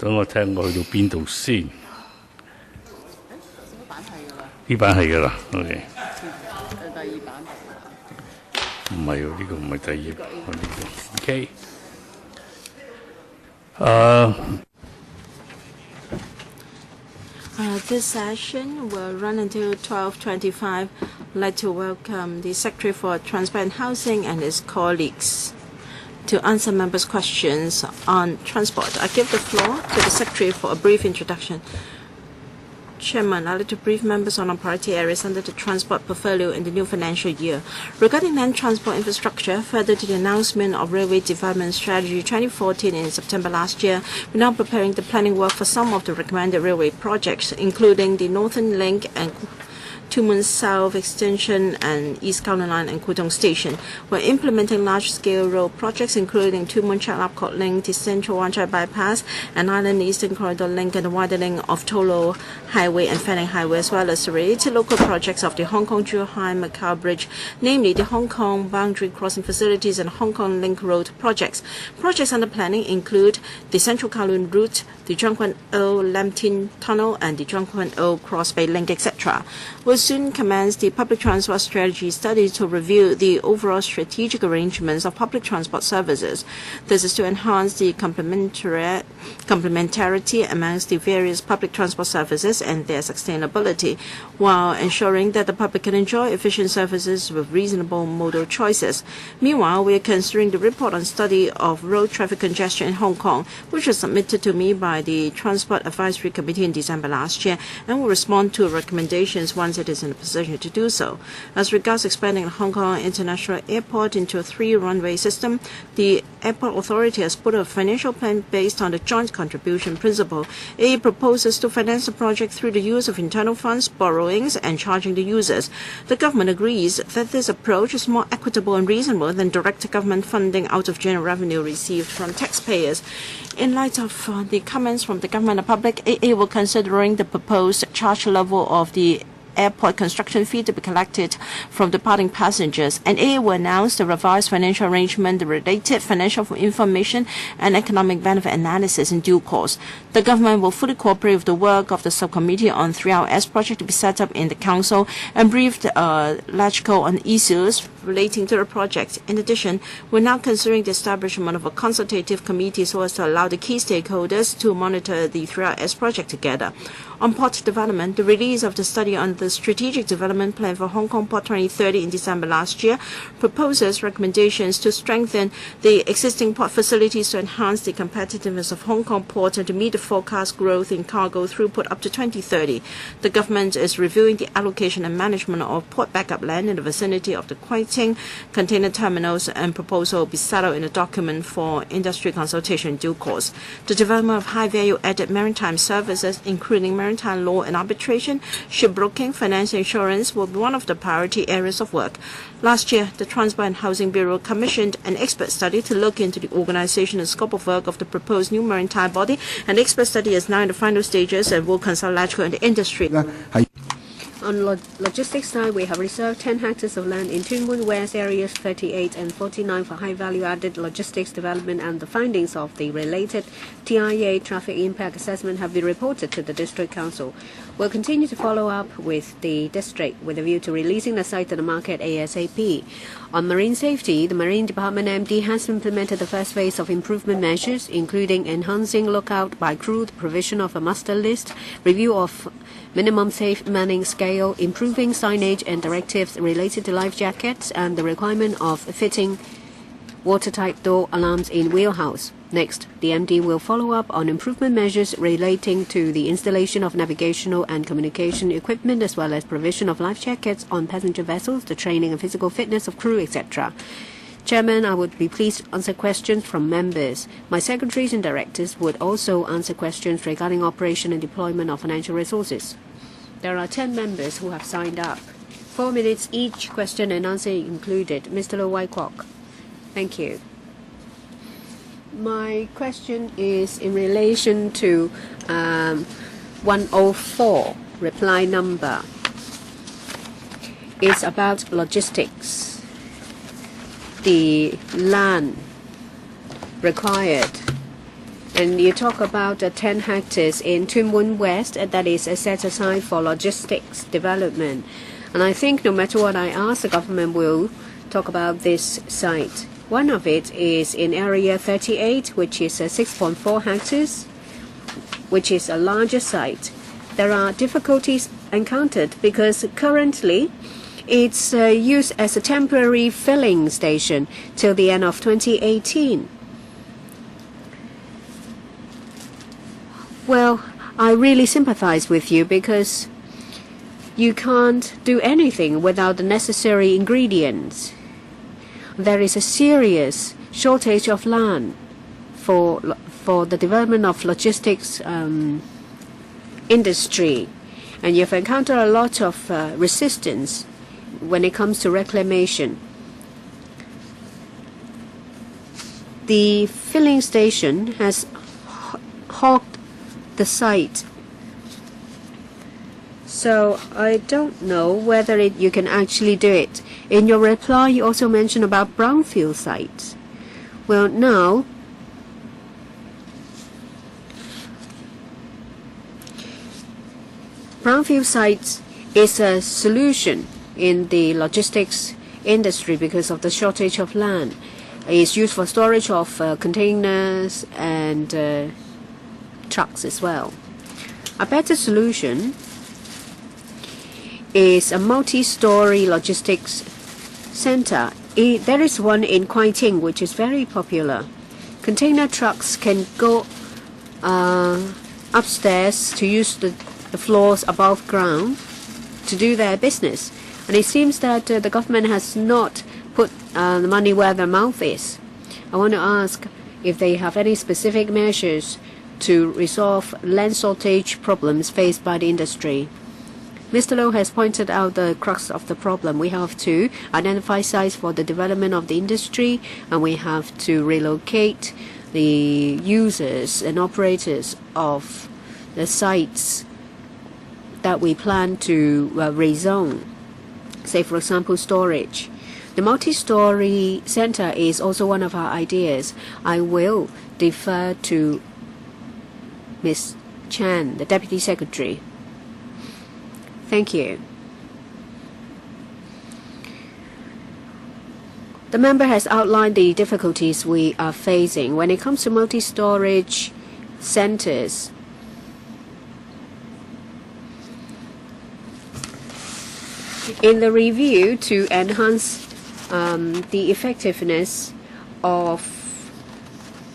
等我睇我去到邊度先。呢版係㗎啦 ，OK。第二版。唔係喎，呢個唔係第二版，我呢個 OK。This session will run until 12:25. I'd like to welcome the Secretary for Transport and Housing and his colleagues to answer members' questions on transport. I give the floor to the Secretary for a brief introduction. Chairman, I'd like to brief members on our priority areas under the transport portfolio in the new financial year. Regarding land transport infrastructure, further to the announcement of Railway Development Strategy 2014 in September last year, we're now preparing the planning work for some of the recommended railway projects, including the Northern Link and Two Moon South Extension and East Kowloon Line and Kutong Station. We're implementing large-scale road projects, including Two Moon Chat-Lap-Kot Link, the Central Wan Chai Bypass, and Island Eastern Corridor Link, and the widening of Tolo Highway and Fanning Highway, as well as related local projects of the Hong Kong-Zhuhai-Macau Bridge, namely the Hong Kong Boundary Crossing Facilities and Hong Kong Link Road projects. Projects under planning include the Central Kowloon Route, the Zhang Kwan O Lam Tin Tunnel, and the Zhang Kwan O Cross Bay Link, etc. We'll soon commence the public transport strategy study to review the overall strategic arrangements of public transport services. This is to enhance the complementarity amongst the various public transport services and their sustainability, while ensuring that the public can enjoy efficient services with reasonable modal choices. Meanwhile, we are considering the report on study of road traffic congestion in Hong Kong, which was submitted to me by the Transport Advisory Committee in December last year, and will respond to recommendations once it is in a position to do so. As regards expanding the Hong Kong International Airport into a 3-runway system, the Airport Authority has put a financial plan based on the joint contribution principle. It proposes to finance the project through the use of internal funds, borrowings, and charging the users. The government agrees that this approach is more equitable and reasonable than direct government funding out of general revenue received from taxpayers. In light of the comments from the government and public, AA will considering the proposed charge level of the airport construction fee to be collected from departing passengers, and AA will announce the revised financial arrangement, the related financial information and economic benefit analysis in due course. The government will fully cooperate with the work of the subcommittee on 3RS project to be set up in the council and brief LegCo on issues relating to the project. In addition, we're now considering the establishment of a consultative committee so as to allow the key stakeholders to monitor the 3RS project together. On port development, the release of the study on the Strategic Development Plan for Hong Kong Port 2030 in December last year proposes recommendations to strengthen the existing port facilities to enhance the competitiveness of Hong Kong Port and to meet the forecast growth in cargo throughput up to 2030. The government is reviewing the allocation and management of port backup land in the vicinity of the Kwai Ting container terminals, and proposal will be settled in a document for industry consultation in due course. The development of high-value added maritime services, including maritime law and arbitration, shipbroking, finance, and insurance, will be one of the priority areas of work. Last year, the Transport and Housing Bureau commissioned an expert study to look into the organization and scope of work of the proposed new maritime body, and the expert study is now in the final stages and will consult LegCo and the industry. On logistics side, we have reserved 10 hectares of land in Tuen Mun West areas 38 and 49 for high-value added logistics development, and the findings of the related TIA traffic impact assessment have been reported to the District Council. We'll continue to follow up with the district with a view to releasing the site to the market ASAP. On marine safety, the Marine Department MD has implemented the first phase of improvement measures, including enhancing lookout by crew, the provision of a master list, review of minimum safe manning scale, improving signage and directives related to life jackets, and the requirement of fitting watertight door alarms in wheelhouse. Next, the MD will follow up on improvement measures relating to the installation of navigational and communication equipment, as well as provision of life jackets on passenger vessels, the training and physical fitness of crew, etc. Chairman, I would be pleased to answer questions from members. My secretaries and directors would also answer questions regarding operation and deployment of financial resources. There are 10 members who have signed up. 4 minutes each, question and answer included. Mr. Lo Wai Kwok. Thank you. My question is in relation to 104, reply number. It's about logistics. The land required And you talk about 10 hectares in Tuen Mun West that is set aside for logistics development. And I think no matter what I ask, the government will talk about this site. One of it is in area 38, which is 6.4 hectares, which is a larger site. There are difficulties encountered because currently it's used as a temporary filling station till the end of 2018. Well, I really sympathize with you because you can't do anything without the necessary ingredients. There is a serious shortage of land for the development of logistics industry, and you've encountered a lot of resistance when it comes to reclamation. The filling station has hogged the site, so I don't know whether you can actually do it. In your reply, you also mentioned about brownfield sites. Well, now brownfield sites is a solution in the logistics industry because of the shortage of land. It's used for storage of containers and trucks as well. A better solution is a multi-story logistics center. There is one in Kwai Ting which is very popular. Container trucks can go upstairs to use the floors above ground to do their business. And it seems that the government has not put the money where their mouth is. I want to ask if they have any specific measures to resolve land shortage problems faced by the industry. Mr. Low has pointed out the crux of the problem. We have to identify sites for the development of the industry, and we have to relocate the users and operators of the sites that we plan to rezone. Say, for example, storage. The multi-story center is also one of our ideas. I will defer to Ms. Chan, the Deputy Secretary. Thank you. The member has outlined the difficulties we are facing when it comes to multi-storage centers. In the review to enhance the effectiveness of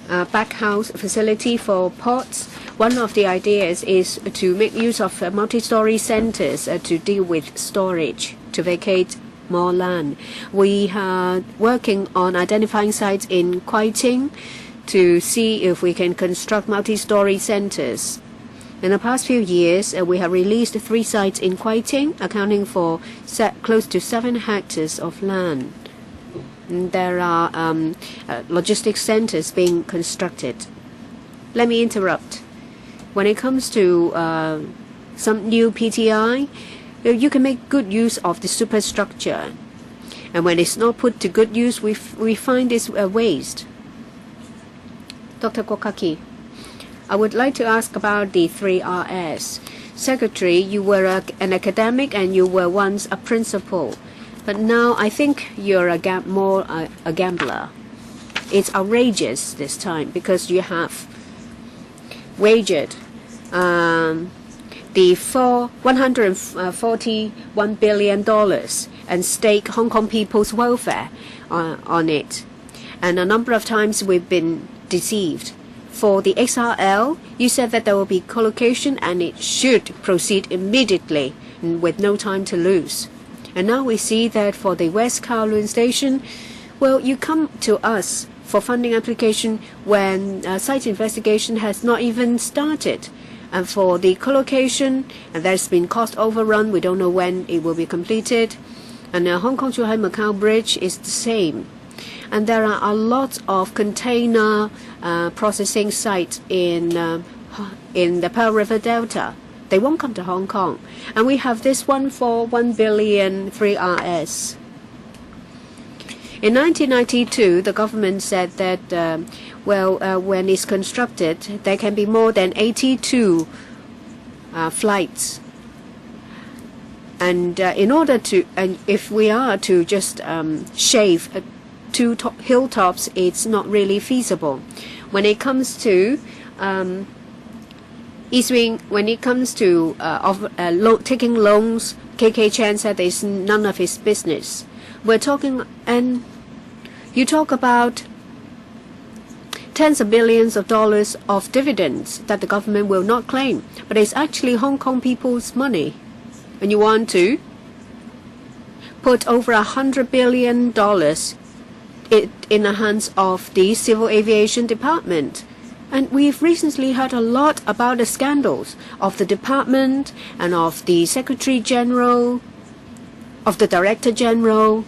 backhouse facility for ports, one of the ideas is to make use of multi-story centers to deal with storage, to vacate more land. We are working on identifying sites in Kwai Ting to see if we can construct multi-story centers. In the past few years, we have released 3 sites in Kwai Ting, accounting for close to 7 hectares of land. There are logistics centers being constructed. Let me interrupt. When it comes to some new PTI, you can make good use of the superstructure. And when it's not put to good use, we find this a waste. Dr. Kokaki, I would like to ask about the 3Rs. Secretary, you were an academic and you were once a principal. But now I think you're more a gambler. It's outrageous this time because you have wagered the $141 billion and stake Hong Kong people's welfare on it. And a number of times we've been deceived. For the XRL, you said that there will be collocation and it should proceed immediately with no time to lose. And now we see that for the West Kowloon Station, well, you come to us for funding application when site investigation has not even started. And for the collocation, and there's been cost overrun, we don't know when it will be completed. And Hong Kong-Zhuhai Macau Bridge is the same. And there are a lot of container processing sites in the Pearl River Delta. They won't come to Hong Kong. And we have this one for 1 billion 3Rs. In 1992, the government said that, when it's constructed, there can be more than 82 flights. And if we are to just shave two hilltops, it's not really feasible. When it comes to taking loans, KK Chan said it's none of his business. We're talking, and you talk about tens of billions of dollars of dividends that the government will not claim, but it's actually Hong Kong people's money, and you want to put over $100 billion in the hands of the Civil Aviation Department. And we've recently heard a lot about the scandals of the department and of the Secretary General, of the Director General.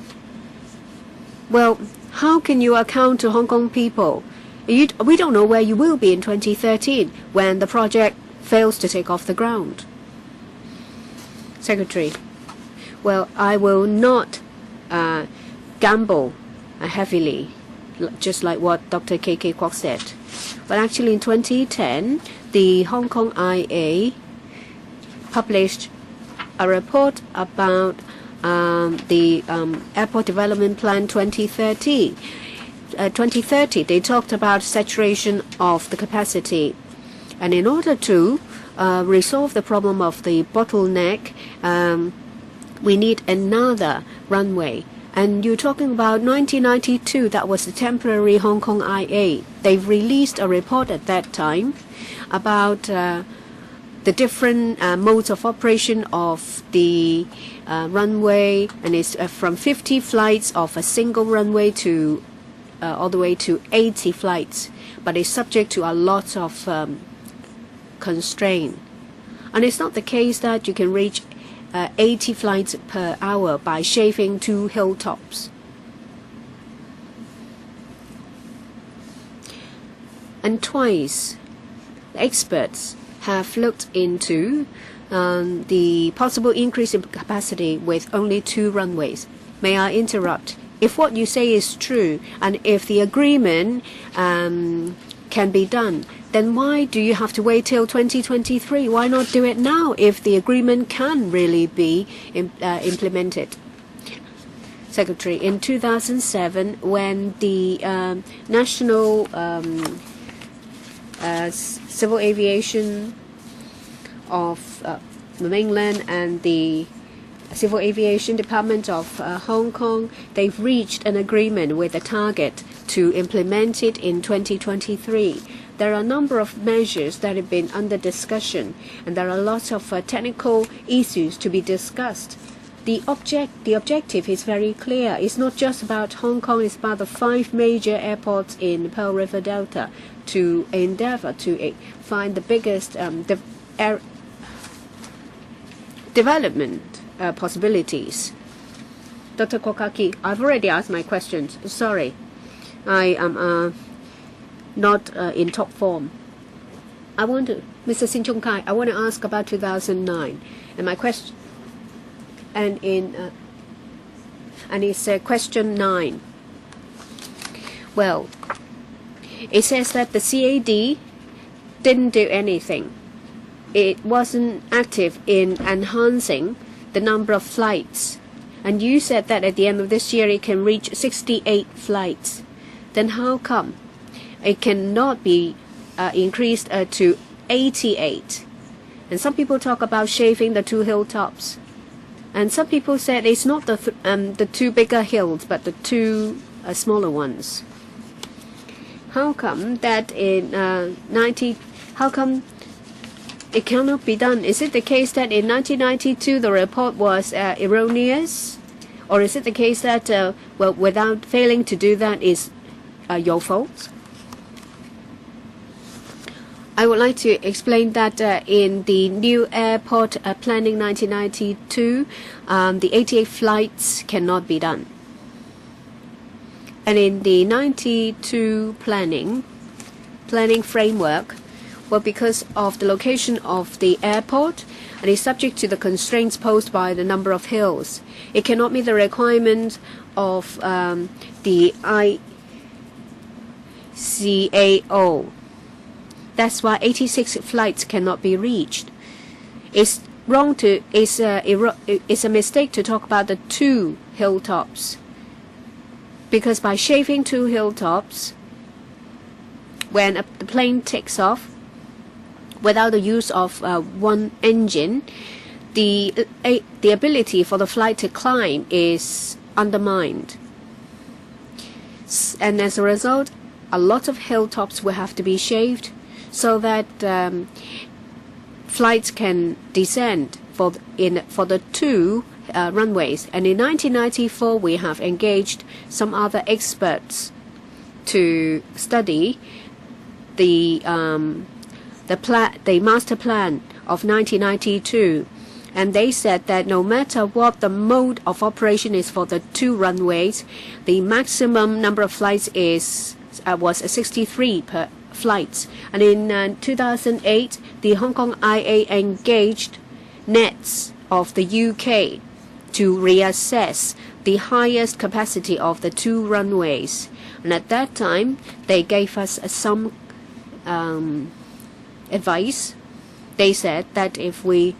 Well, how can you account to Hong Kong people? We don't know where you will be in 2013 when the project fails to take off the ground. Secretary, well, I will not gamble heavily, just like what Dr. K.K. Kwok said. But actually in 2010, the Hong Kong IA published a report about the Airport Development Plan 2030. 2030, they talked about saturation of the capacity. And in order to resolve the problem of the bottleneck, we need another runway. And you're talking about 1992, that was the temporary Hong Kong IA. They've released a report at that time about the different modes of operation of the runway, and it's from 50 flights of a single runway to all the way to 80 flights. But it's subject to a lot of constraint. And it's not the case that you can reach 80 flights per hour by shaving two hilltops. And twice, experts have looked into the possible increase in capacity with only two runways. May I interrupt? If what you say is true, and if the agreement can be done, then why do you have to wait till 2023? Why not do it now if the agreement can really be implemented? Secretary, in 2007, when the National Civil Aviation of the mainland and the Civil Aviation Department of Hong Kong, they've reached an agreement with a target to implement it in 2023. There are a number of measures that have been under discussion, and there are lots of technical issues to be discussed. The objective is very clear. It's not just about Hong Kong, it's about the 5 major airports in Pearl River Delta to endeavor to find the biggest development possibilities. Dr. Kokaki, I've already asked my questions. Sorry, I am not in top form. Mr. Sin Chung Kai, I want to ask about 2009, and my question, and it's question 9. Well, it says that the CAD didn't do anything. It wasn't active in enhancing the number of flights, and you said that at the end of this year it can reach 68 flights. Then how come it cannot be increased to 88? And some people talk about shaving the two hilltops, and some people said it's not the two bigger hills but the two smaller ones. How come that in how come it cannot be done? Is it the case that in 1992 the report was erroneous, or is it the case that without failing to do that is your fault? I would like to explain that in the new airport planning 1992, the 88 flights cannot be done. And in the 92 planning framework, well, because of the location of the airport, and is subject to the constraints posed by the number of hills, it cannot meet the requirement of the ICAO. That's why 86 flights cannot be reached. It's wrong to. It's a mistake to talk about the 2 hilltops, because by shaving 2 hilltops, when the plane takes off without the use of one engine, the ability for the flight to climb is undermined, and as a result, a lot of hilltops will have to be shaved so that flights can descend for the 2 runways. And in 1994, we have engaged some other experts to study the master plan of 1992, and they said that no matter what the mode of operation is for the 2 runways, the maximum number of flights was 63 per flights. And in 2008, the Hong Kong IA engaged Nets of the UK to reassess the highest capacity of the 2 runways. And at that time, they gave us some advice. They said that if we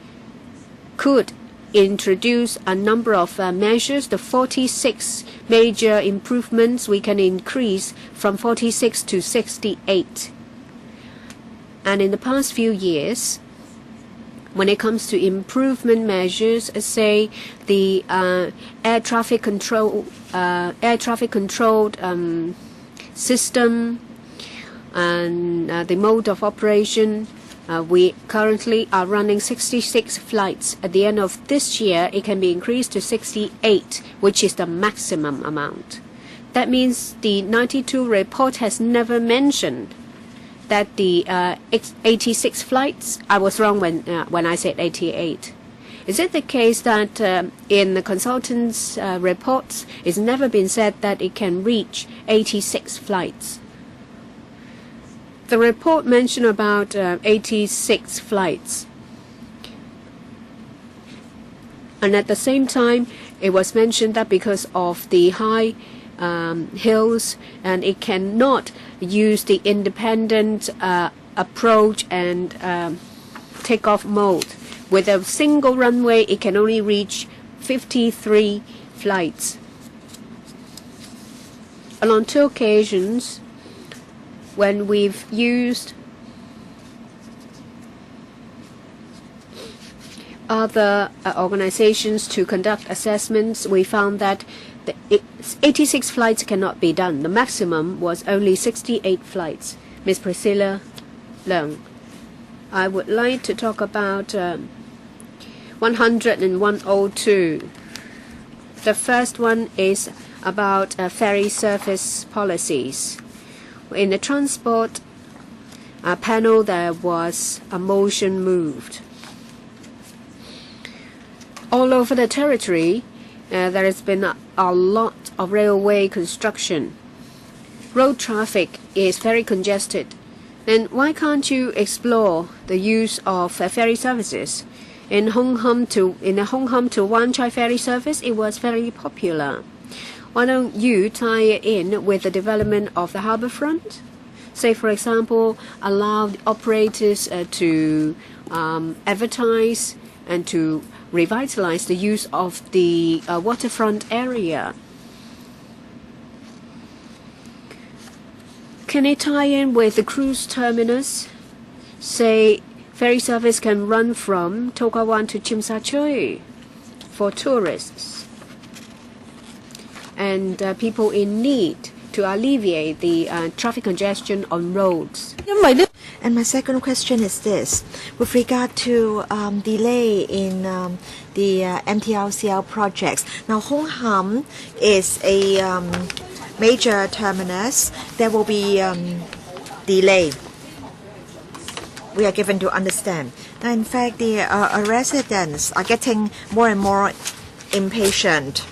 could introduce a number of measures, the 46 major improvements, we can increase from 46 to 68. And in the past few years, when it comes to improvement measures, say the air traffic controlled system and the mode of operation, we currently are running 66 flights. At the end of this year, it can be increased to 68, which is the maximum amount. That means the 92 report has never mentioned that the 86 flights. I was wrong when I said 88. Is it the case that in the consultants' reports, it's never been said that it can reach 86 flights? The report mentioned about 86 flights. And at the same time, it was mentioned that because of the high hills, and it cannot use the independent approach and takeoff mode. With a single runway, it can only reach 53 flights. And on 2 occasions, when we've used other organizations to conduct assessments, we found that 86 flights cannot be done. The maximum was only 68 flights. Ms. Priscilla Leung, I would like to talk about 100 and 102. The first one is about ferry service policies. In the transport panel, there was a motion moved. All over the territory, there has been a lot of railway construction. Road traffic is very congested. Then why can't you explore the use of ferry services? In the Hong Kong to Wan Chai ferry service, it was very popular. Why don't you tie it in with the development of the harbour front? Say, for example, allow operators to advertise and to revitalize the use of the waterfront area. Can it tie in with the cruise terminus? Say, ferry service can run from To Kwa Wan to Tsim Sha Tsui for tourists and people in need, to alleviate the traffic congestion on roads. And my second question is this. With regard to delay in the MTRCL projects. Now, Hong Kong is a major terminus. There will be delay. We are given to understand. Now, in fact, the residents are getting more and more impatient.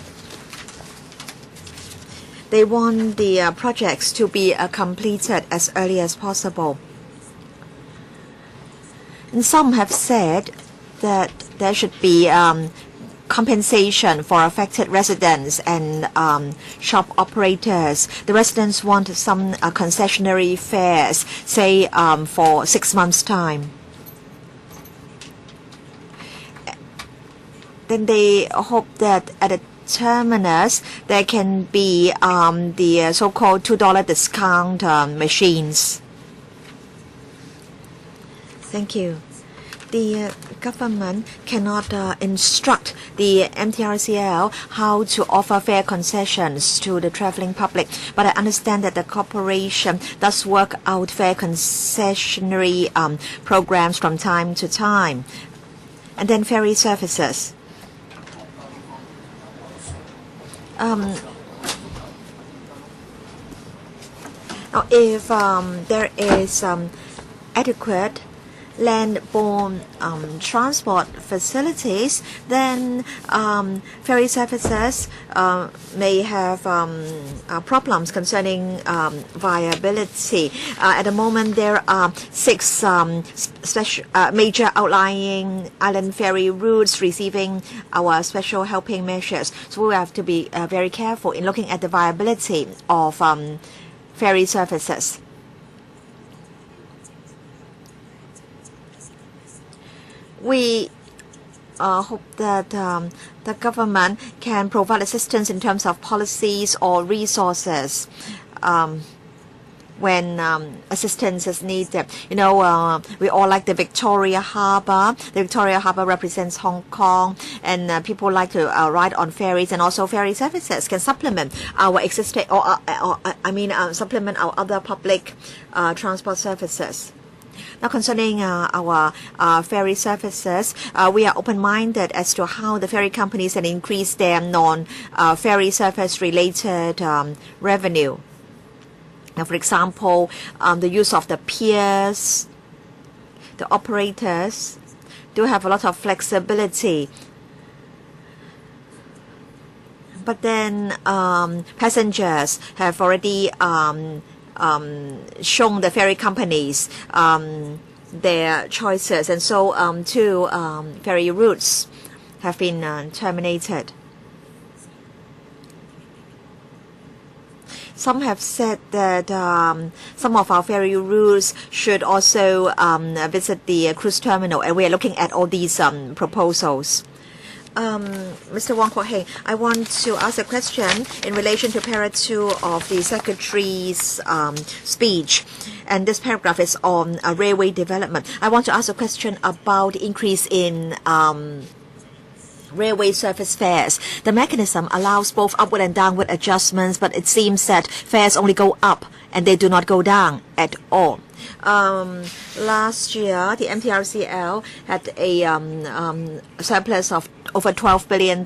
They want the projects to be completed as early as possible. And some have said that there should be compensation for affected residents and shop operators. The residents want some concessionary fares, say for 6 months' time. Then they hope that at the terminus there can be the so-called $2 discount machines. Thank you. The government cannot instruct the MTRCL how to offer fare concessions to the traveling public, but I understand that the corporation does work out fare concessionary programs from time to time. And then ferry services. Now, if there is adequate land-borne transport facilities, then ferry services may have problems concerning viability. At the moment, there are 6 major outlying island ferry routes receiving our special helping measures. So we have to be very careful in looking at the viability of ferry services. We hope that the government can provide assistance in terms of policies or resources when assistance is needed. You know, we all like the Victoria Harbour. The Victoria Harbour represents Hong Kong, and people like to ride on ferries, and also ferry services can supplement our existing, supplement our other public transport services. Now, concerning our ferry services, we are open-minded as to how the ferry companies can increase their non-ferry service-related revenue. Now, for example, the use of the piers, the operators do have a lot of flexibility. But then passengers have already shown the ferry companies their choices, and so 2 ferry routes have been terminated. Some have said that some of our ferry routes should also visit the cruise terminal, and we are looking at all these proposals. Mr. Wong Kwok Heng, I want to ask a question in relation to paragraph 2 of the Secretary's speech. And this paragraph is on railway development. I want to ask a question about the increase in railway service fares. The mechanism allows both upward and downward adjustments, but it seems that fares only go up and they do not go down at all. Last year, the MTRCL had a surplus of over $12 billion,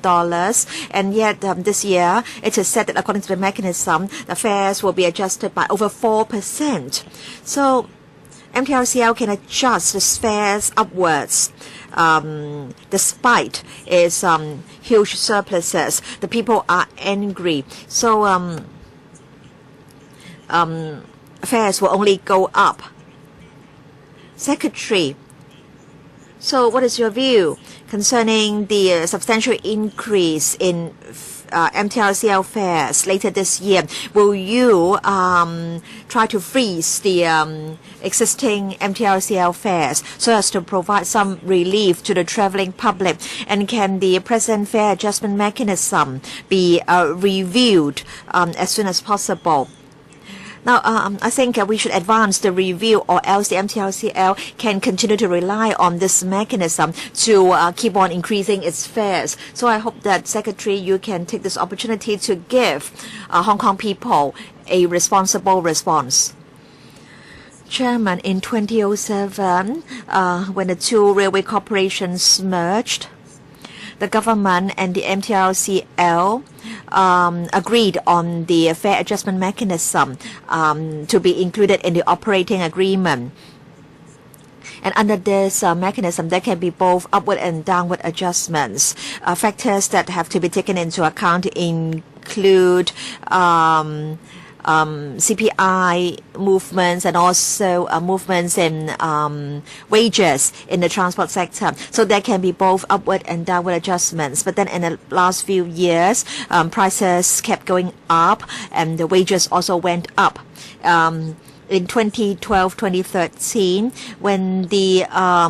and yet this year it is said that according to the mechanism, the fares will be adjusted by over 4%. So MTRCL can adjust the fares upwards despite its huge surpluses. The people are angry. So fares will only go up. Secretary, so what is your view concerning the substantial increase in MTRCL fares later this year? Will you try to freeze the existing MTRCL fares so as to provide some relief to the traveling public? And can the present fare adjustment mechanism be reviewed as soon as possible? Now, I think we should advance the review, or else the MTRCL can continue to rely on this mechanism to keep on increasing its fares. So I hope that, Secretary, you can take this opportunity to give Hong Kong people a responsible response. Chairman, in 2007, when the 2 railway corporations merged, the government and the MTRCL agreed on the fare adjustment mechanism to be included in the operating agreement. And under this mechanism, there can be both upward and downward adjustments. Factors that have to be taken into account include CPI movements and also movements in wages in the transport sector. So there can be both upward and downward adjustments. But then in the last few years, prices kept going up and the wages also went up. In 2012-2013, when the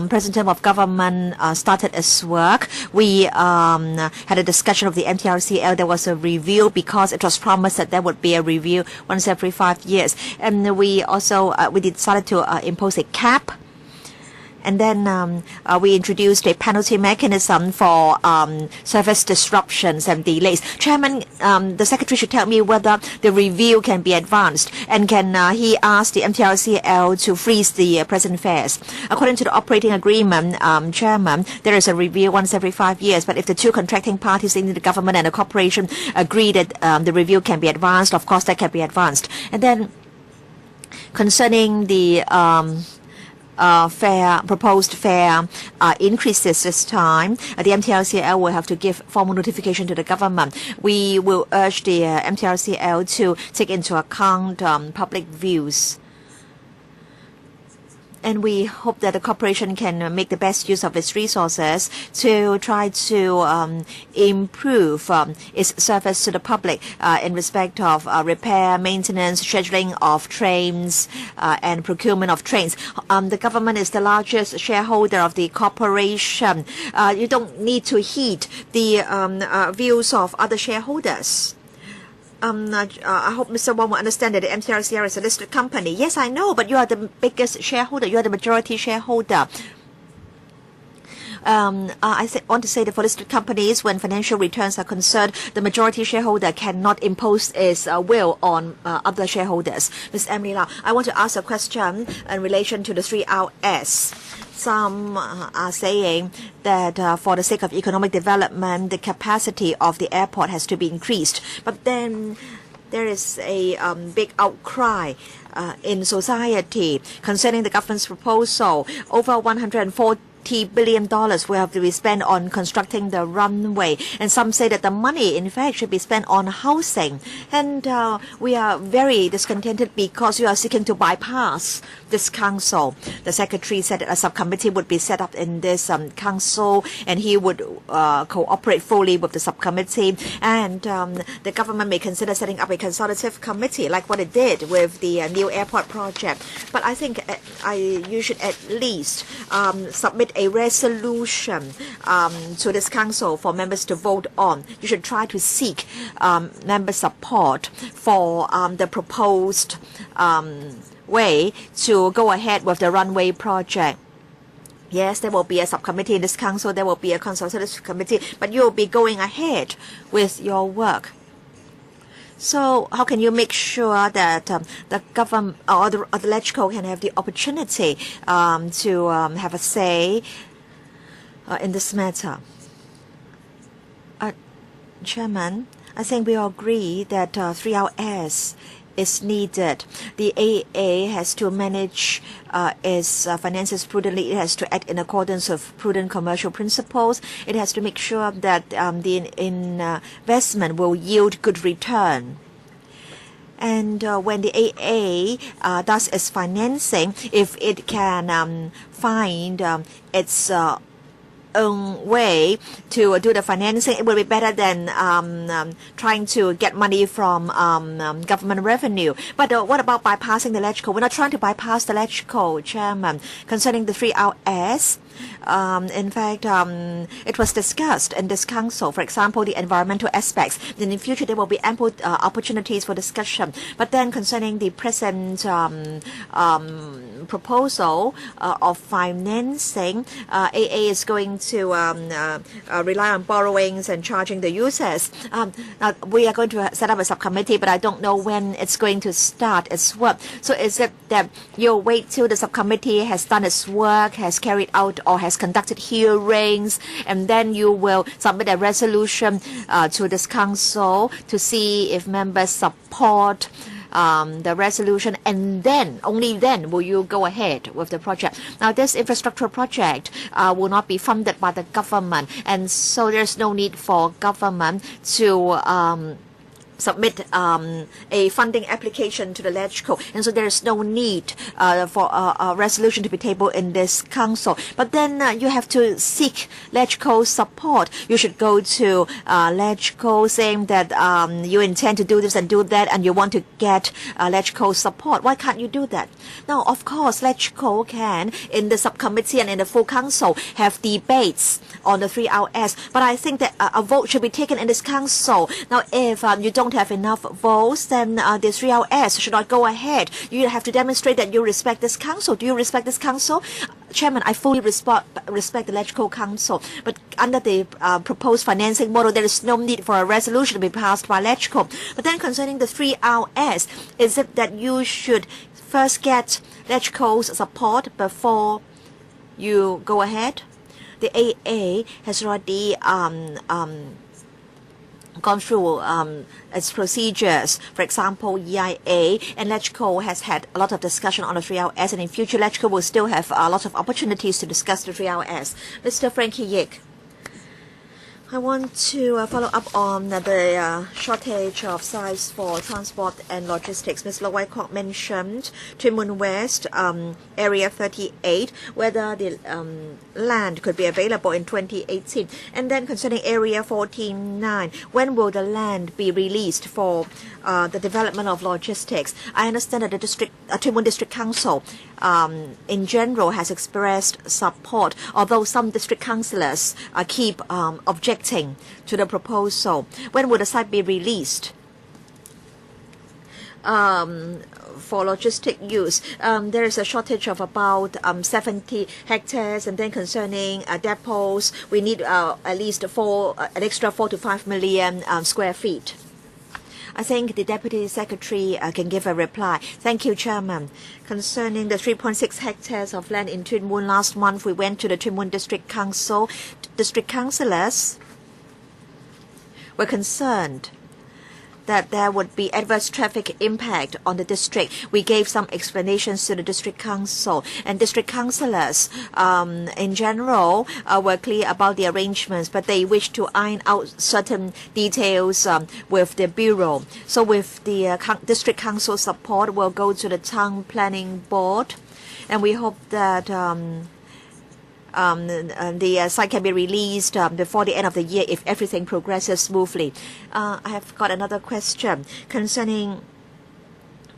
present term of government started its work, we had a discussion of the MTRCL. There was a review because it was promised that there would be a review once every 5 years. And we also we decided to impose a cap. And then we introduced a penalty mechanism for service disruptions and delays. Chairman, the Secretary should tell me whether the review can be advanced, and can he ask the MTRCL to freeze the present fares. According to the operating agreement, Chairman, there is a review once every 5 years, but if the two contracting parties in the government and the corporation agree that the review can be advanced, of course that can be advanced. And then concerning the proposed fare increases this time, the MTRCL will have to give formal notification to the government. We will urge the MTRCL to take into account public views. And we hope that the corporation can make the best use of its resources to try to improve its service to the public in respect of repair, maintenance, scheduling of trains, and procurement of trains. The government is the largest shareholder of the corporation. You don't need to heed the views of other shareholders. I hope Mr. Wong will understand that the MTRCL is a listed company. Yes, I know, but you are the biggest shareholder. You are the majority shareholder. I want to say that for listed companies, when financial returns are concerned, the majority shareholder cannot impose its will on other shareholders. Ms. Emily Lau, I want to ask a question in relation to the 3Rs. Some are saying that for the sake of economic development, the capacity of the airport has to be increased. But then there is a big outcry in society concerning the government's proposal. Over $140 billion will have to be spent on constructing the runway, and some say that the money in fact should be spent on housing, and we are very discontented because you are seeking to bypass this council. The secretary said that a subcommittee would be set up in this council, and he would cooperate fully with the subcommittee, and the government may consider setting up a consultative committee like what it did with the new airport project. But I think you should at least submit a resolution to this council for members to vote on. You should try to seek member support for the proposed way to go ahead with the runway project. Yes, there will be a subcommittee in this council, there will be a consultative committee, but you will be going ahead with your work. So how can you make sure that the government or the LegCo can have the opportunity to have a say in this matter? Chairman, I think we all agree that 3Rs is needed. The AA has to manage its finances prudently. It has to act in accordance with prudent commercial principles. It has to make sure that the investment will yield good return. And when the AA does its financing, if it can find its own way to do the financing, it will be better than trying to get money from government revenue. But what about bypassing the LegCo? We're not trying to bypass the LegCo, Chairman. Concerning the 3Rs, in fact, it was discussed in this council. For example, the environmental aspects. In the future, there will be ample opportunities for discussion. But then concerning the present proposal of financing, AA is going to rely on borrowings and charging the users. Now, we are going to set up a subcommittee, but I don't know when it's going to start its work. So is it that you'll wait till the subcommittee has done its work, has carried out or has conducted hearings, and then you will submit a resolution to this council to see if members support the resolution, and then, only then, will you go ahead with the project. Now, this infrastructure project will not be funded by the government, and so there's no need for government to submit a funding application to the LegCo, and so there is no need for a resolution to be tabled in this council. But then you have to seek LegCo support. You should go to LegCo saying that you intend to do this and do that, and you want to get LegCo support. Why can't you do that? Now, of course, LegCo can, in the subcommittee and in the full council, have debates on the 3RS. But I think that a vote should be taken in this council. Now, if you don't have enough votes, then the 3RS should not go ahead. You have to demonstrate that you respect this council. Do you respect this council? Chairman, I fully respect the LegCo Council, but under the proposed financing model, there is no need for a resolution to be passed by LegCo. But then concerning the 3RS, is it that you should first get LegCo's support before you go ahead? The AA has already gone through its procedures. For example, EIA and LegCo has had a lot of discussion on the 3RS, and in future LegCo will still have a lot of opportunities to discuss the 3RS. Mr. Frankie Yik. I want to follow up on the shortage of sites for transport and logistics. Ms. Low Wai-Kok mentioned Tuen Mun West, Area 38, whether the land could be available in 2018. And then concerning Area 49, when will the land be released for the development of logistics? I understand that the Tuen Mun District Council in general has expressed support, although some district councillors keep objecting to the proposal. When will the site be released for logistic use? There is a shortage of about 70 hectares, and then concerning depots, we need at least an extra 4 to 5 million square feet. I think the Deputy Secretary can give a reply. Thank you, Chairman. Concerning the 3.6 hectares of land in Tuen Mun, last month we went to the Tuen Mun District Council. District councillors were concerned that there would be adverse traffic impact on the district. We gave some explanations to the district council, and district councillors in general were clear about the arrangements, but they wish to iron out certain details with the bureau. So with the district council support, we'll go to the town planning board, and we hope that the site can be released before the end of the year if everything progresses smoothly. I have got another question concerning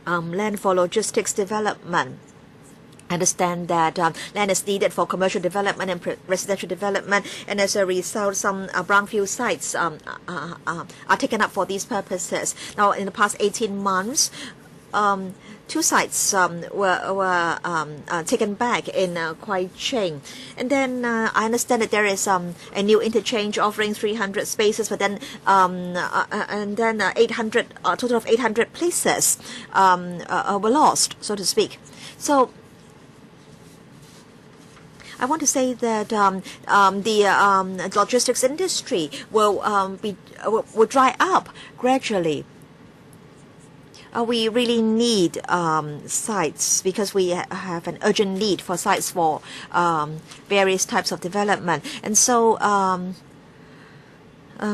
land for logistics development. I understand that land is needed for commercial development and residential development, and as a result, some brownfield sites are taken up for these purposes. Now, in the past 18 months, 2 sites were taken back in Kwai Ching. And then I understand that there is a new interchange offering 300 spaces, but then and then 800, a total of 800 places were lost, so to speak. So I want to say that the logistics industry will dry up gradually. We really need sites because we have an urgent need for sites for various types of development. And so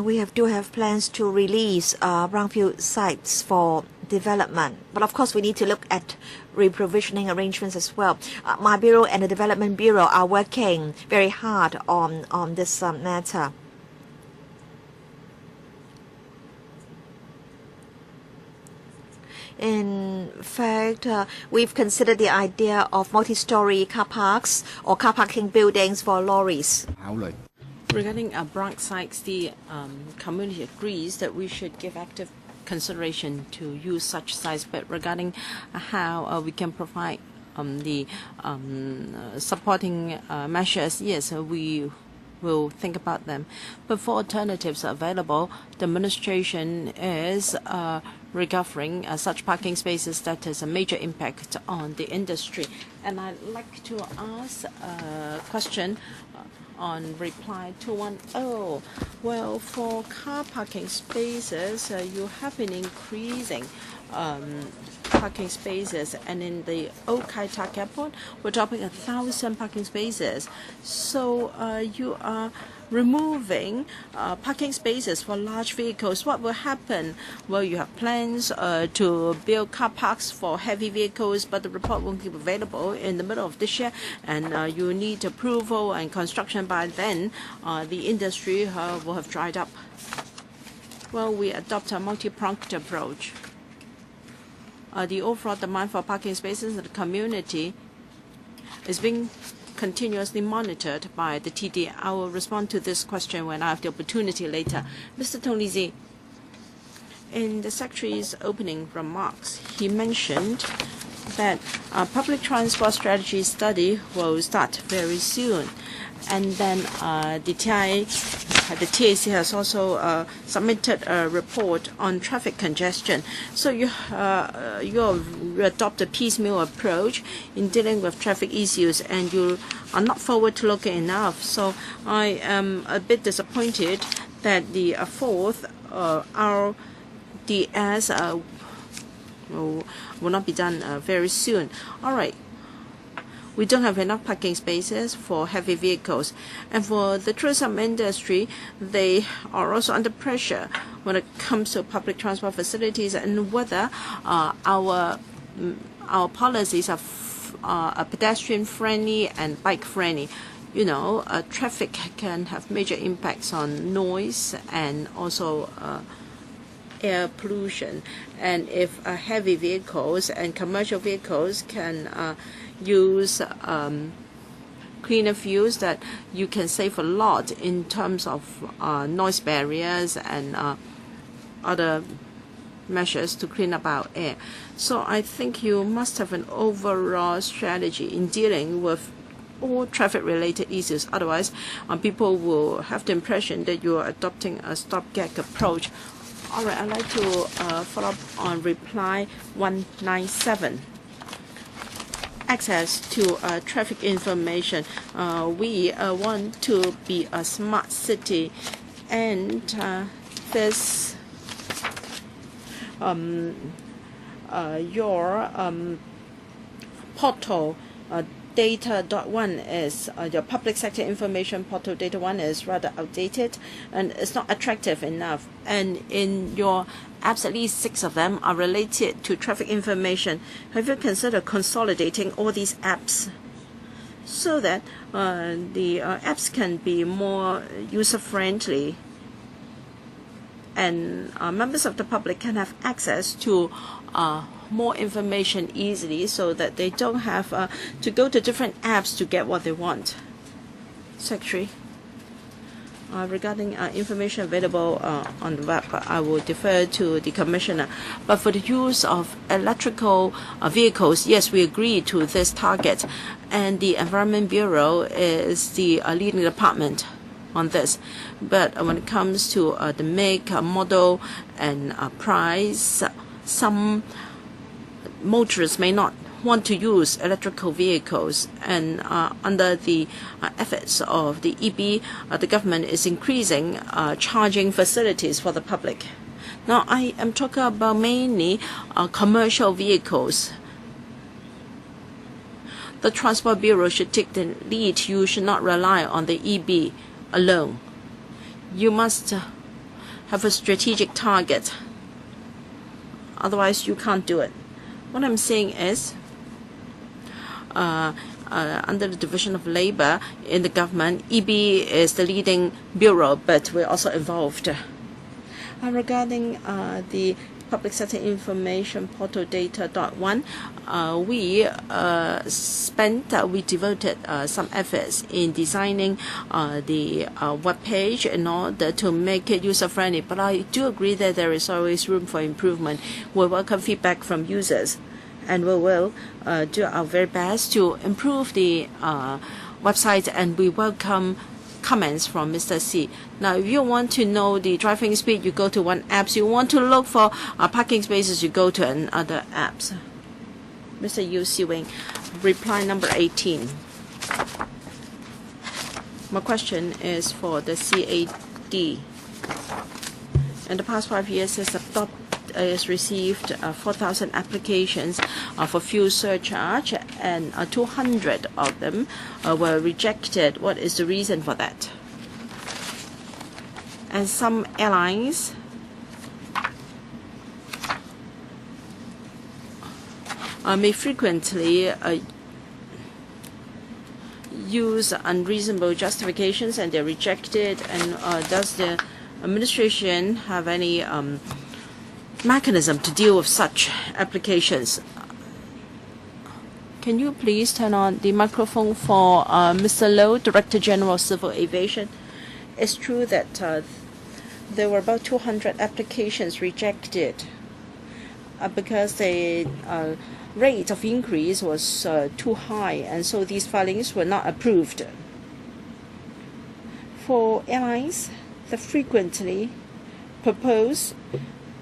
we do have plans to release brownfield sites for development. But of course, we need to look at reprovisioning arrangements as well. My bureau and the Development Bureau are working very hard on this matter. In fact, we've considered the idea of multi-story car parks or car parking buildings for lorries. Regarding branch sites, the community agrees that we should give active consideration to use such sites. But regarding how we can provide the supporting measures, yes, we will think about them. But for alternatives available, the administration is recovering such parking spaces that has a major impact on the industry. And I'd like to ask a question on reply 210. Well, for car parking spaces, you have been increasing parking spaces, and in the Old Kai Tak Airport, we're dropping 1,000 parking spaces. So you are removing parking spaces for large vehicles, what will happen? Well, you have plans to build car parks for heavy vehicles, but the report won't be available in the middle of this year, and you need approval and construction by then. The industry will have dried up. Well, we adopt a multi-pronged approach. The overall demand for parking spaces in the community is being continuously monitored by the TD. I will respond to this question when I have the opportunity later. Mr. Tony Z, in the Secretary's opening remarks, he mentioned that a public transport strategy study will start very soon. And then the TAC has also submitted a report on traffic congestion. So you adopt a piecemeal approach in dealing with traffic issues, and you are not forward-looking enough. So I am a bit disappointed that the fourth RDS will not be done very soon. All right. We don't have enough parking spaces for heavy vehicles. And for the tourism industry, they are also under pressure when it comes to public transport facilities and whether our policies are pedestrian-friendly and bike-friendly. You know, traffic can have major impacts on noise and also air pollution. And if heavy vehicles and commercial vehicles can use cleaner fuels, that you can save a lot in terms of noise barriers and other measures to clean up our air. So I think you must have an overall strategy in dealing with all traffic-related issues. Otherwise, people will have the impression that you are adopting a stopgap approach. All right, I'd like to follow up on reply 197. Access to traffic information. We want to be a smart city, and this your portal data.1 is your public sector information portal data.1 is rather outdated and it's not attractive enough. And in your apps, at least 6 of them are related to traffic information. Have you considered consolidating all these apps so that the apps can be more user-friendly and members of the public can have access to more information easily, so that they don't have to go to different apps to get what they want? Secretary, regarding information available on the web, I will defer to the Commissioner. But for the use of electrical vehicles, yes, we agree to this target, and the Environment Bureau is the leading department on this. But when it comes to the make, model, and price, some motorists may not want to use electrical vehicles, and under the efforts of the EB, the government is increasing charging facilities for the public. Now, I am talking about mainly commercial vehicles. The Transport Bureau should take the lead. You should not rely on the EB alone. You must have a strategic target. Otherwise, you can't do it. What I'm saying is, under the Division of Labor in the government, EB is the leading bureau, but we're also involved. Regarding the public sector information portal data.1, we devoted some efforts in designing the web page in order to make it user-friendly. But I do agree that there is always room for improvement. We welcome feedback from users, and we will do our very best to improve the website, and we welcome comments from Mr. C. Now, if you want to know the driving speed, you go to one app. You want to look for parking spaces, you go to another apps. Mr. Yu Siwing, reply number 18. My question is for the CAD. In the past 5 years, has received 4,000 applications for fuel surcharge, and 200 of them were rejected. What is the reason for that? And some airlines may frequently use unreasonable justifications, and they're rejected. And does the administration have any mechanism to deal with such applications? Can you please turn on the microphone for Mr. Low, Director General of Civil Aviation? It's true that there were about 200 applications rejected because the rate of increase was too high, and so these filings were not approved. For airlines that frequently propose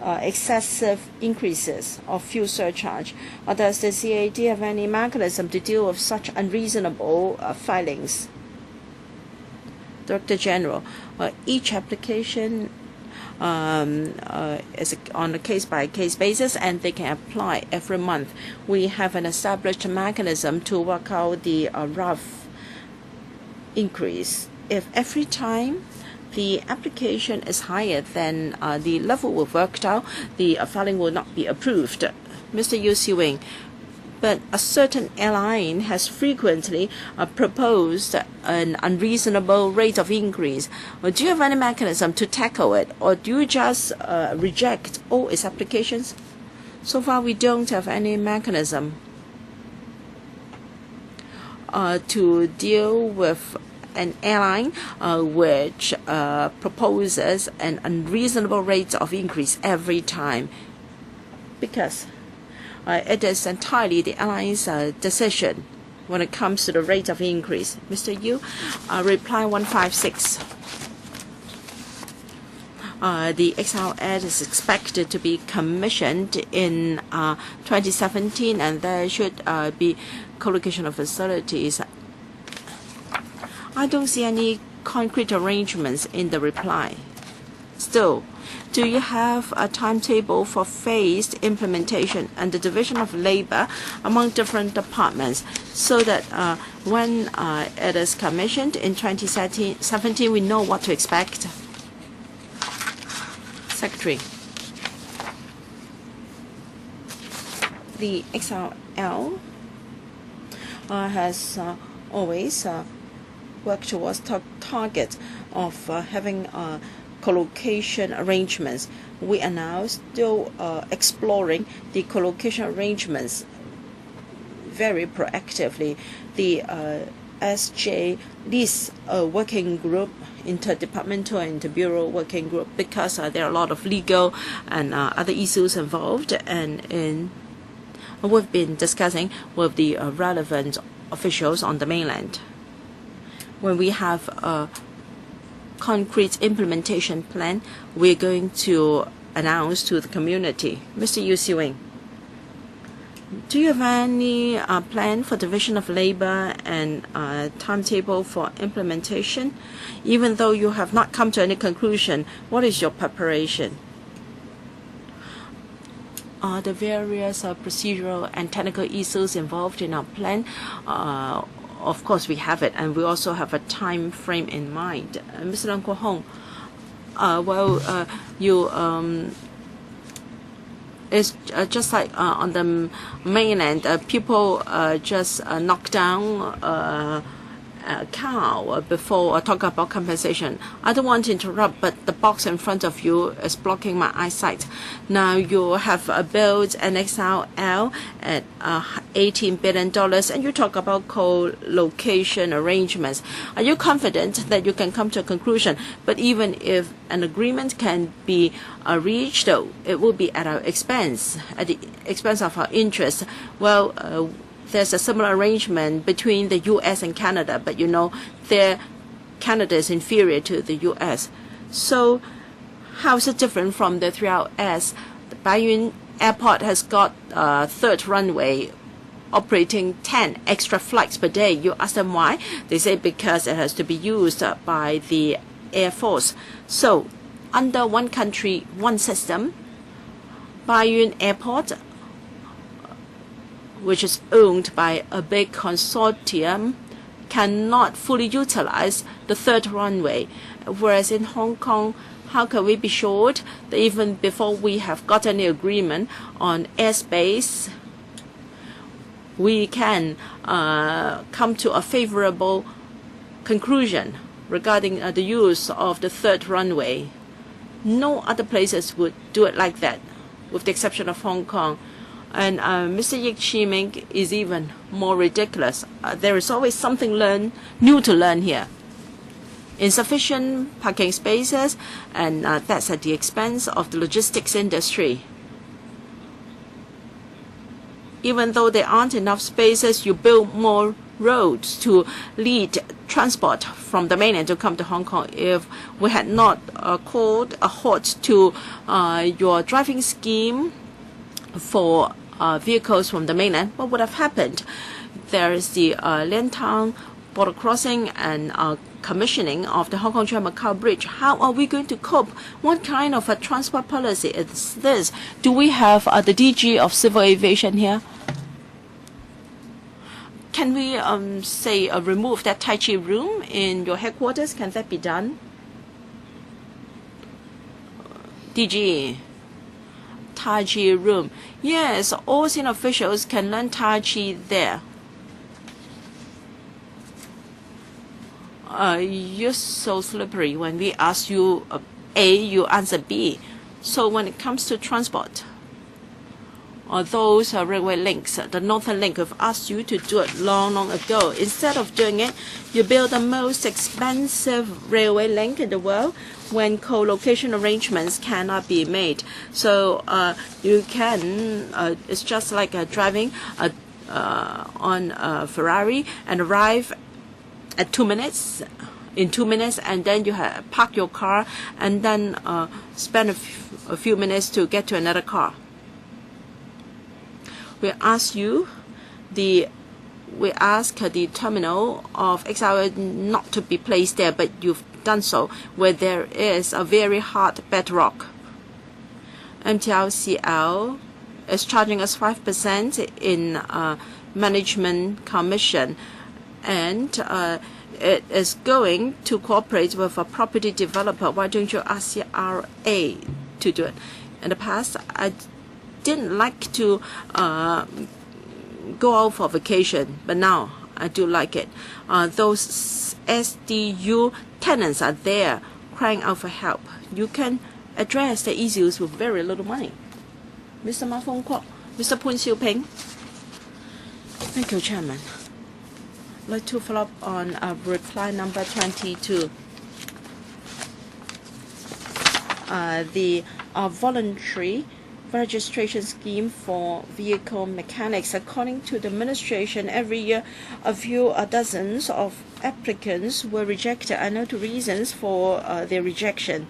excessive increases of fuel surcharge, or does the CAD have any mechanism to deal with such unreasonable filings? Director General, each application is on a case-by-case basis, and they can apply every month. We have an established mechanism to work out the rough increase. If every time the application is higher than the level we've worked out, the filing will not be approved. Mr. Yu Siwing, but a certain airline has frequently proposed an unreasonable rate of increase. Do you have any mechanism to tackle it, or do you just reject all its applications? So far, we don't have any mechanism to deal with an airline which proposes an unreasonable rate of increase every time, because it is entirely the airline's decision when it comes to the rate of increase. Mr. Yu, reply 156. The XLS is expected to be commissioned in 2017, and there should be co-location of facilities. I don't see any concrete arrangements in the reply. Still, do you have a timetable for phased implementation and the division of labor among different departments, so that when it is commissioned in 2017, we know what to expect? Secretary. The XLL has always worked towards target of having co-location arrangements. We are now still exploring the co-location arrangements very proactively. The SJ leads a working group, interdepartmental and interbureau working group, because there are a lot of legal and other issues involved, and we've been discussing with the relevant officials on the mainland. When we have a concrete implementation plan, we're going to announce to the community. Mr. Yu Siwing, do you have any plan for division of labor and timetable for implementation? Even though you have not come to any conclusion, what is your preparation? The various procedural and technical issues involved in our plan, of course we have it, and we also have a time frame in mind. Mr. Leung Kwo Hong, it's just like on the mainland, people just knock down a cow before talk about compensation. I don't want to interrupt, but the box in front of you is blocking my eyesight. Now you have built an XLL at $18 billion, and you talk about co-location arrangements. Are you confident that you can come to a conclusion? But even if an agreement can be reached, it will be at our expense, at the expense of our interest. Well, there's a similar arrangement between the U.S. and Canada, but Canada is inferior to the U.S. So how is it different from the 3RS? The Baiyun Airport has got a third runway operating 10 extra flights per day. You ask them why? They say because it has to be used by the Air Force. So under one country, one system, Baiyun Airport, which is owned by a big consortium, cannot fully utilize the third runway, whereas in Hong Kong, how can we be sure that even before we have got any agreement on airspace, we can come to a favorable conclusion regarding the use of the third runway? No other places would do it like that, with the exception of Hong Kong. And Mr. Yik Chi Ming is even more ridiculous. There is always something new to learn here. Insufficient parking spaces, and that's at the expense of the logistics industry. Even though there aren't enough spaces, you build more roads to lead transport from the mainland to come to Hong Kong. If we had not called a halt to your driving scheme for vehicles from the mainland, what would have happened? There is the Lantang border crossing and commissioning of the Hong Kong Macau Bridge. How are we going to cope? What kind of a transport policy is this? Do we have the DG of Civil Aviation here? Can we say remove that Tai Chi room in your headquarters? Can that be done? DG, Tai Chi room. Yes, all senior officials can learn Tai Chi there. You're so slippery. When we ask you A, you answer B. So when it comes to transport, those railway links, the Northern Link, have asked you to do it long ago. Instead of doing it, you build the most expensive railway link in the world when co-location arrangements cannot be made. So you can, it's just like driving on a Ferrari and arrive at 2 minutes, in 2 minutes, and then you park your car and then spend a few minutes to get to another car. We ask the terminal of XRL not to be placed there, but you've done so where there is a very hard bedrock. MTRCL is charging us 5% in management commission, and it is going to cooperate with a property developer. Why don't you ask CRA to do it? In the past, I didn't like to go out for vacation, but now I do like it. Those SDU tenants are there crying out for help. You can address the issues with very little money. Mr. Ma Fong Kwok, Mr. Poon Siu Ping. Thank you, Chairman. I'd like to follow up on reply number 22. The voluntary registration scheme for vehicle mechanics. According to the administration, every year a few dozens of applicants were rejected. I know the reasons for their rejection.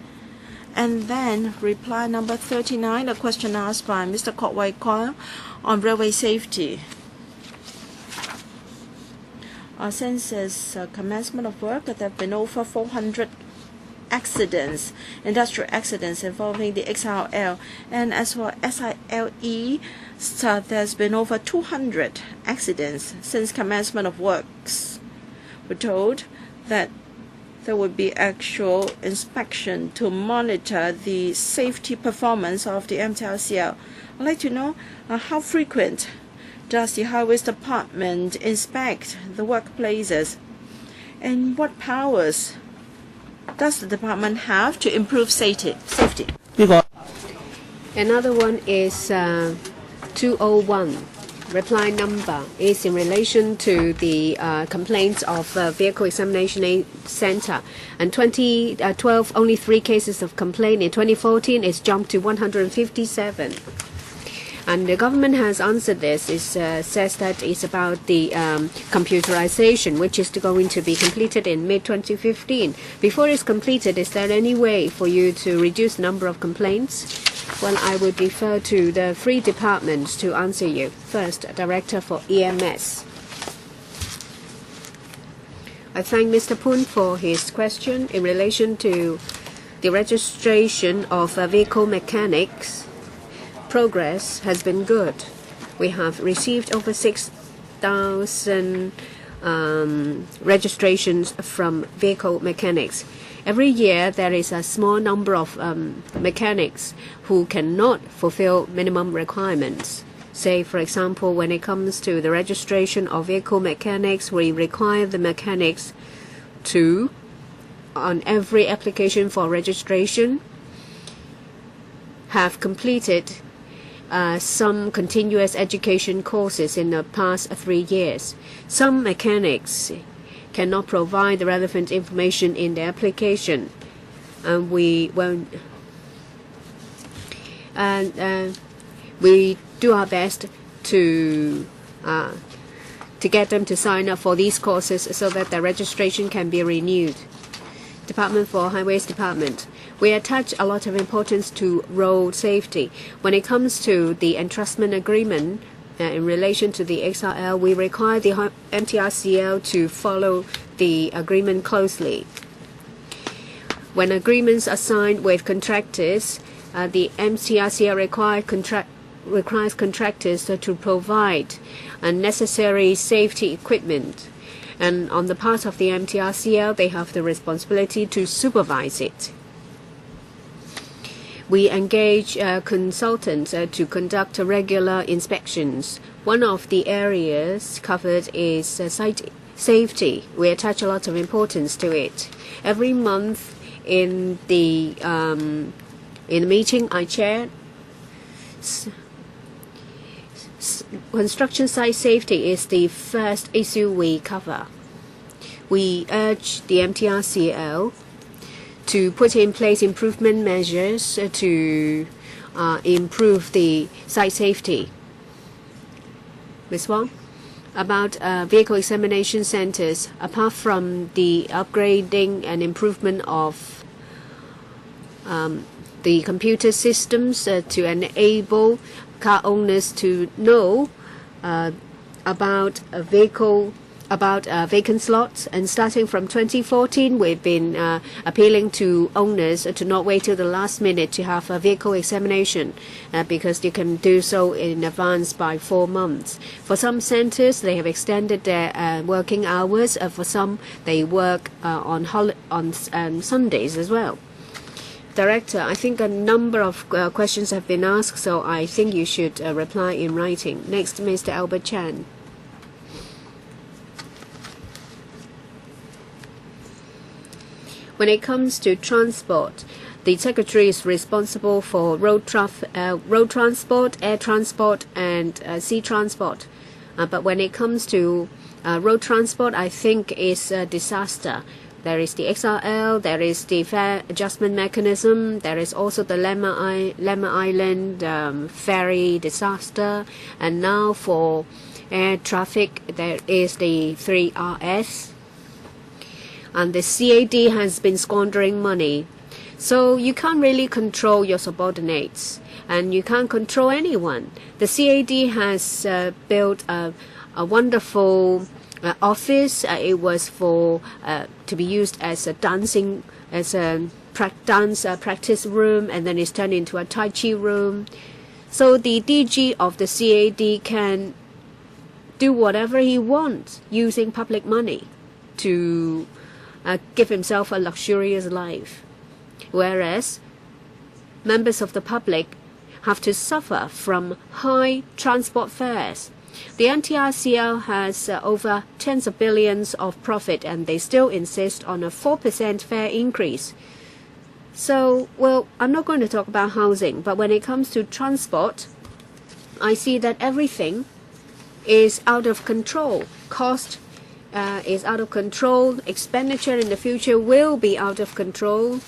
And then reply number 39, a question asked by Mr. Kok Wai Kwang on railway safety. Since its commencement of work, there have been over 400 accidents, industrial accidents involving the XRL. And as for SILE, there's been over 200 accidents since commencement of works. We're told that there would be actual inspection to monitor the safety performance of the MTRCL. I'd like to know how frequent does the Highways Department inspect the workplaces, and what powers does the department have to improve safety? Another one is 201. Reply number is in relation to the complaints of Vehicle Examination Center. And 2012, only 3 cases of complaint. In 2014, it's jumped to 157. And the government has answered this. It says that it's about the computerization, which is going to be completed in mid-2015. Before it's completed, is there any way for you to reduce the number of complaints? Well, I would refer to the 3 departments to answer you. First, Director for EMS. I thank Mr. Poon for his question in relation to the registration of vehicle mechanics. Progress has been good. We have received over 6,000 registrations from vehicle mechanics. Every year, there is a small number of mechanics who cannot fulfill minimum requirements. Say, for example, when it comes to the registration of vehicle mechanics, we require the mechanics to, on every application for registration, have completed some continuous education courses in the past 3 years. Some mechanics cannot provide the relevant information in the application, and we do our best to get them to sign up for these courses so that their registration can be renewed. Department for Highways Department. We attach a lot of importance to road safety. When it comes to the entrustment agreement in relation to the XRL, we require the MTRCL to follow the agreement closely. When agreements are signed with contractors, the MTRCL requires contractors to provide necessary safety equipment. And on the part of the MTRCL, they have the responsibility to supervise it. We engage consultants to conduct regular inspections. One of the areas covered is site safety. We attach a lot of importance to it. Every month in the meeting I chair, construction site safety is the first issue we cover. We urge the MTRCL to put in place improvement measures to improve the site safety. Ms. Wong, about vehicle examination centers, apart from the upgrading and improvement of the computer systems to enable car owners to know about vacant slots, and starting from 2014, we've been appealing to owners to not wait till the last minute to have a vehicle examination, because you can do so in advance by 4 months. For some centers, they have extended their working hours. For some, they work on Sundays as well. Director, I think a number of questions have been asked, so I think you should reply in writing. Next, Mr. Albert Chan. When it comes to transport, the Secretary is responsible for road transport, air transport, and sea transport. But when it comes to road transport, I think it's a disaster. There is the XRL, there is the fare adjustment mechanism, there is also the Lemma Island ferry disaster, and now for air traffic, there is the 3RS. And the CAD has been squandering money. So you can't really control your subordinates, and you can't control anyone. The CAD has built a wonderful office. It was for to be used as a dance practice room, and then it's turned into a Tai Chi room. So the DG of the CAD can do whatever he wants using public money to give himself a luxurious life, whereas members of the public have to suffer from high transport fares. The NTRCL has over tens of billions of profit, and they still insist on a 4% fare increase. So, well, I'm not going to talk about housing, but when it comes to transport, I see that everything is out of control. Cost is out of control. Expenditure in the future will be out of control.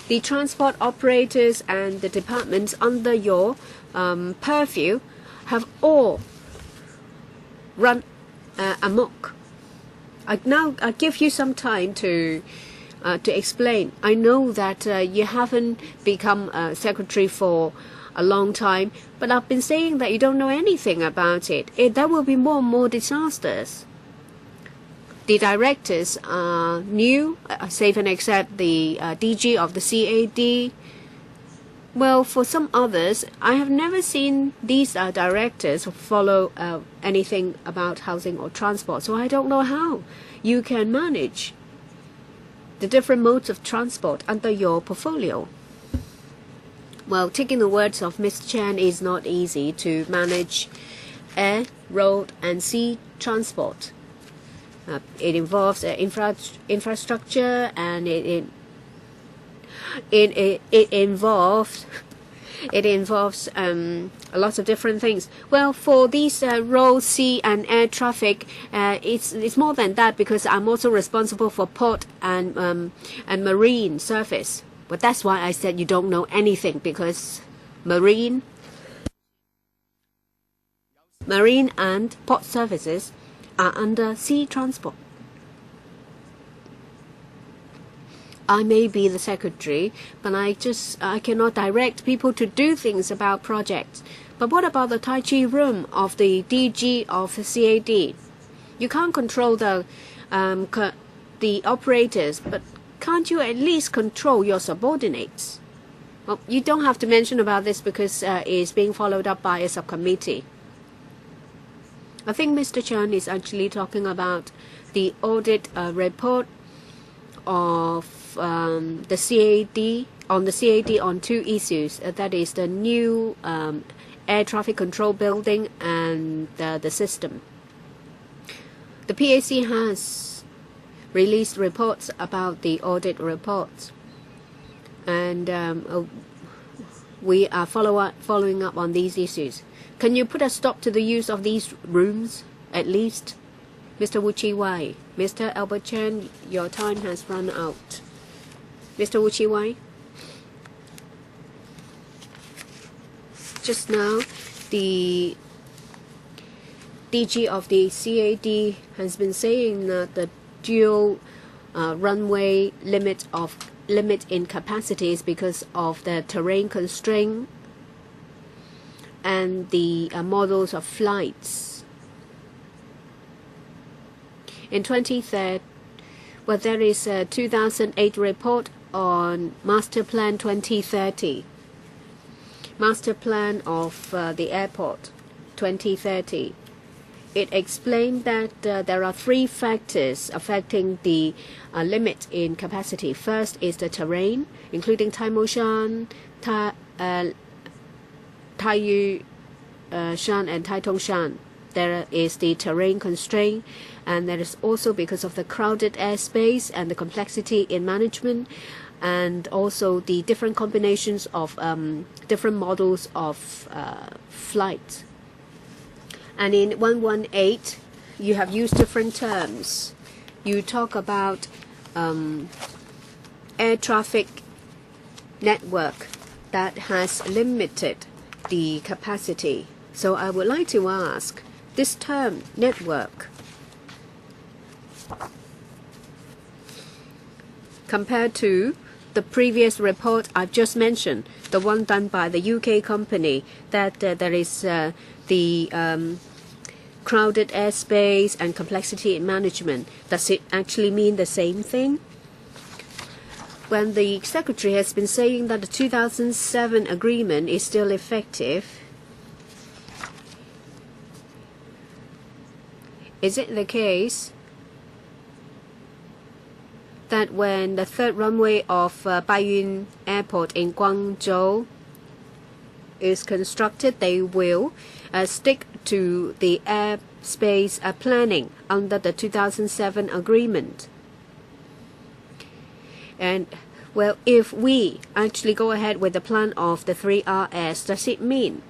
The transport operators and the departments under your purview have all run amok. I give you some time to explain. I know that you haven't become a secretary for a long time, but I've been saying that you don't know anything about it. There will be more and more disasters. The directors are new, save and except the DG of the CAD. Well, for some others, I have never seen these directors follow anything about housing or transport, so I don't know how you can manage the different modes of transport under your portfolio. Well, taking the words of Ms. Chan, is not easy to manage air, road, and sea transport. It involves infrastructure, and it involves a lot of different things. Well, for these road, sea, and air traffic, it's more than that, because I'm also responsible for port and marine service. But that's why I said you don't know anything, because marine and port services are under sea transport. I may be the secretary, but I cannot direct people to do things about projects. But what about the Tai Chi room of the DG of the CAD? You can't control the operators, but can't you at least control your subordinates? Well, you don't have to mention about this, because it's being followed up by a subcommittee. I think Mr. Chan is actually talking about the audit report of the CAD on two issues. That is the new air traffic control building and the system. The PAC has released reports about the audit reports, and we are following up on these issues. Can you put a stop to the use of these rooms, at least? Mr. Wu Chi Wai. Mr. Albert Chan, your time has run out. Mr. Wu Chi Wai? Just now, the DG of the CAD has been saying that the dual runway limit in capacity is because of the terrain constraint and the models of flights. In 2030, well, there is a 2008 report on Master Plan 2030, Master Plan of the Airport 2030. It explained that there are three factors affecting the limit in capacity. First is the terrain, including Taimou-shan, Taiyu-shan, and Taitung-shan. There is the terrain constraint, and there is also because of the crowded airspace and the complexity in management, and also the different combinations of different models of flight. And in 118, you have used different terms. You talk about air traffic network that has limited the capacity. So I would like to ask, this term, network, compared to the previous report I've just mentioned, the one done by the UK company, that there is the crowded airspace and complexity in management. Does it actually mean the same thing? When the Secretary has been saying that the 2007 agreement is still effective, is it the case that when the third runway of Baiyun Airport in Guangzhou is constructed, they will stick to the airspace planning under the 2007 agreement? And well, if we actually go ahead with the plan of the 3RS, does it mean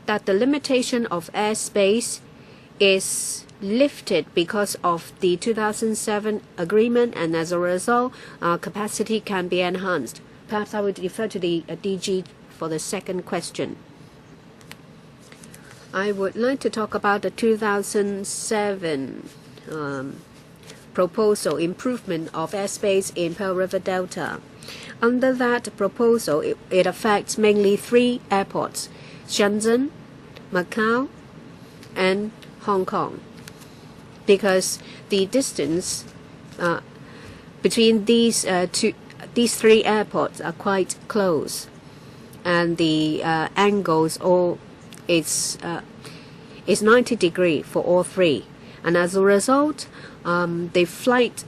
that the limitation of airspace is lifted because of the 2007 agreement, and as a result, capacity can be enhanced? Perhaps I would defer to the DG for the second question. I would like to talk about the 2007 proposal, improvement of airspace in Pearl River Delta. Under that proposal, it affects mainly three airports: Shenzhen, Macau, and Hong Kong, because the distance between these three airports are quite close. and the angles all is 90 degrees for all three, and as a result, the flight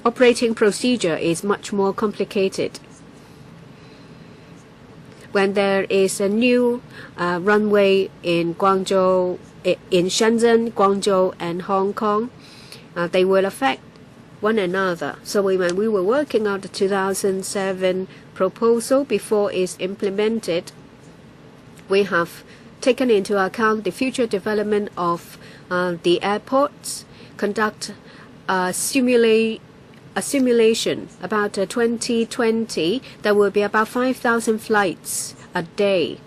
operating procedure is much more complicated. When there is a new runway in Guangzhou, in Shenzhen, Guangzhou, and Hong Kong, they will affect one another. So when we were working on the 2007 proposal before it's implemented, we have taken into account the future development of the airports, conduct a simulation about 2020. There will be about 5,000 flights a day.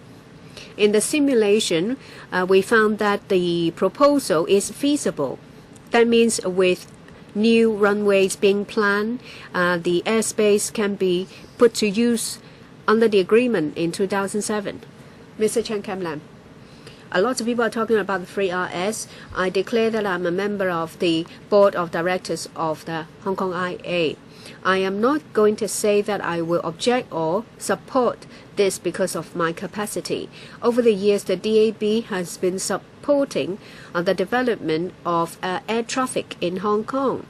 In the simulation, we found that the proposal is feasible. That means with new runways being planned, the airspace can be put to use under the agreement in 2007. Mr. Chen Kam-lam, a lot of people are talking about the 3RS. I declare that I'm a member of the board of directors of the Hong Kong IA. I am not going to say that I will object or support this because of my capacity. Over the years, the DAB has been supporting the development of air traffic in Hong Kong,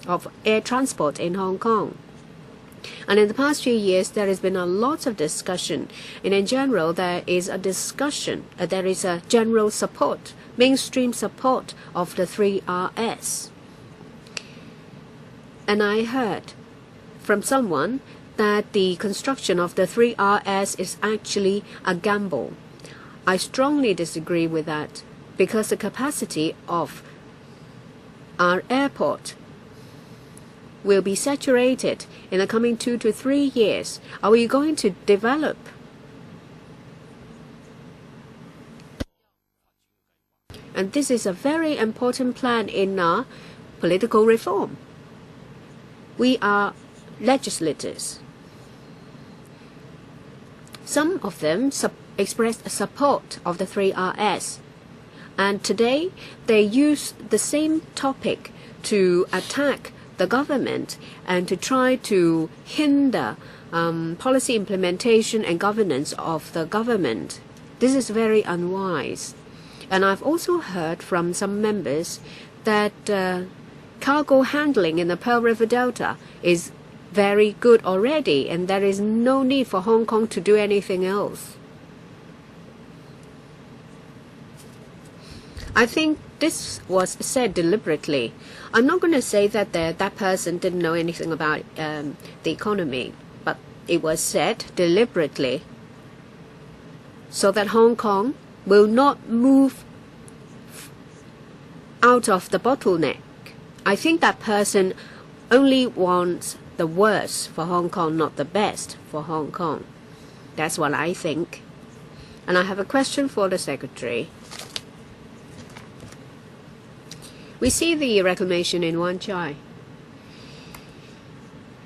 of air transport in Hong Kong. And in the past few years, there has been a lot of discussion. And in general, there is a discussion, there is a general support, mainstream support of the 3RS. And I heard from someone that the construction of the 3RS is actually a gamble. I strongly disagree with that because the capacity of our airport will be saturated in the coming 2 to 3 years. Are we going to develop? And this is a very important plan in our political reform. We are legislators. Some of them expressed support of the 3RS. And today, they use the same topic to attack the government and to try to hinder policy implementation and governance of the government. This is very unwise. And I've also heard from some members that cargo handling in the Pearl River Delta is very good already, and there is no need for Hong Kong to do anything else. I think this was said deliberately. I'm not going to say that that person didn't know anything about the economy, but it was said deliberately so that Hong Kong will not move out of the bottleneck. I think that person only wants the worst for Hong Kong, not the best for Hong Kong. That's what I think. And I have a question for the Secretary. We see the reclamation in Wan Chai.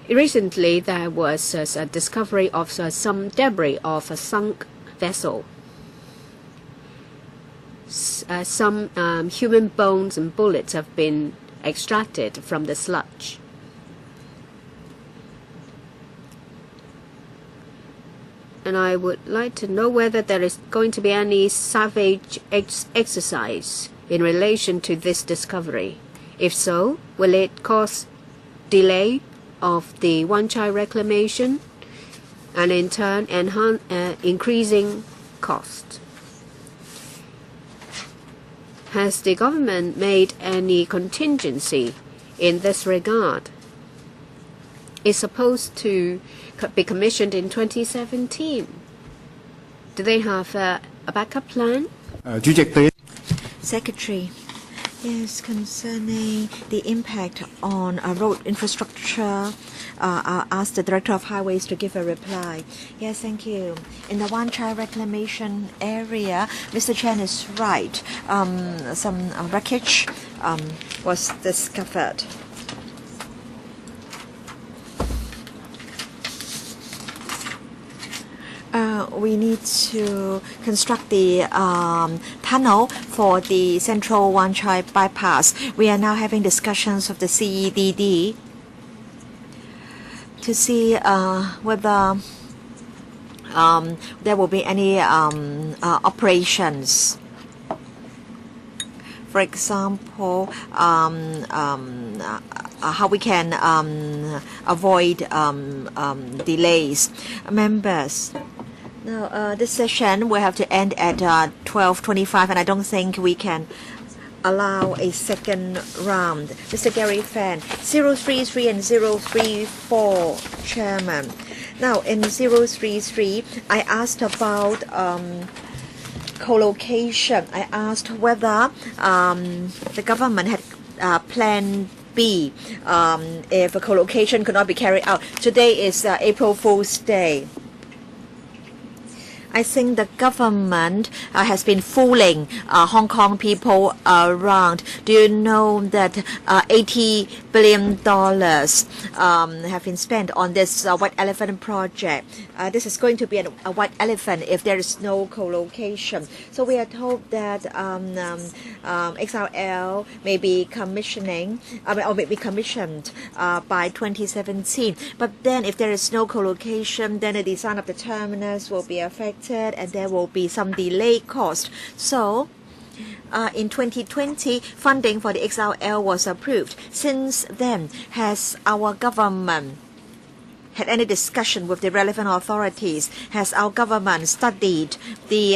Recently, there was a discovery of some debris of a sunk vessel. Some human bones and bullets have been extracted from the sludge. And I would like to know whether there is going to be any savage exercise in relation to this discovery. If so, will it cause delay of the Wan Chai reclamation and in turn increasing cost? Has the government made any contingency in this regard? It's supposed to be commissioned in 2017. Do they have a backup plan? Secretary, yes, concerning the impact on road infrastructure, I'll ask the Director of Highways to give a reply. Yes, thank you. In the Wan Chai reclamation area, Mr. Chen is right. Some wreckage was discovered. We need to construct the tunnel for the central Wan Chai bypass. We are now having discussions of the CEDD to see whether there will be any operations. For example, how we can avoid delays. Members, now this session will have to end at 12:25, and I don't think we can allow a second round. Mr. Gary Fan, 033 and 034, Chairman. Now in 033, I asked about co-location. I asked whether the government had Plan B if a co-location could not be carried out. Today is April Fool's Day. I think the government has been fooling Hong Kong people around. Do you know that $80 billion have been spent on this White Elephant project? This is going to be a white elephant if there is no co-location. So we are told that XRL may be commissioned by 2017. But then if there is no co-location, then the design of the terminus will be affected, and there will be some delay cost. So in 2020, funding for the XRL was approved. Since then, has our government had any discussion with the relevant authorities? Has our government studied the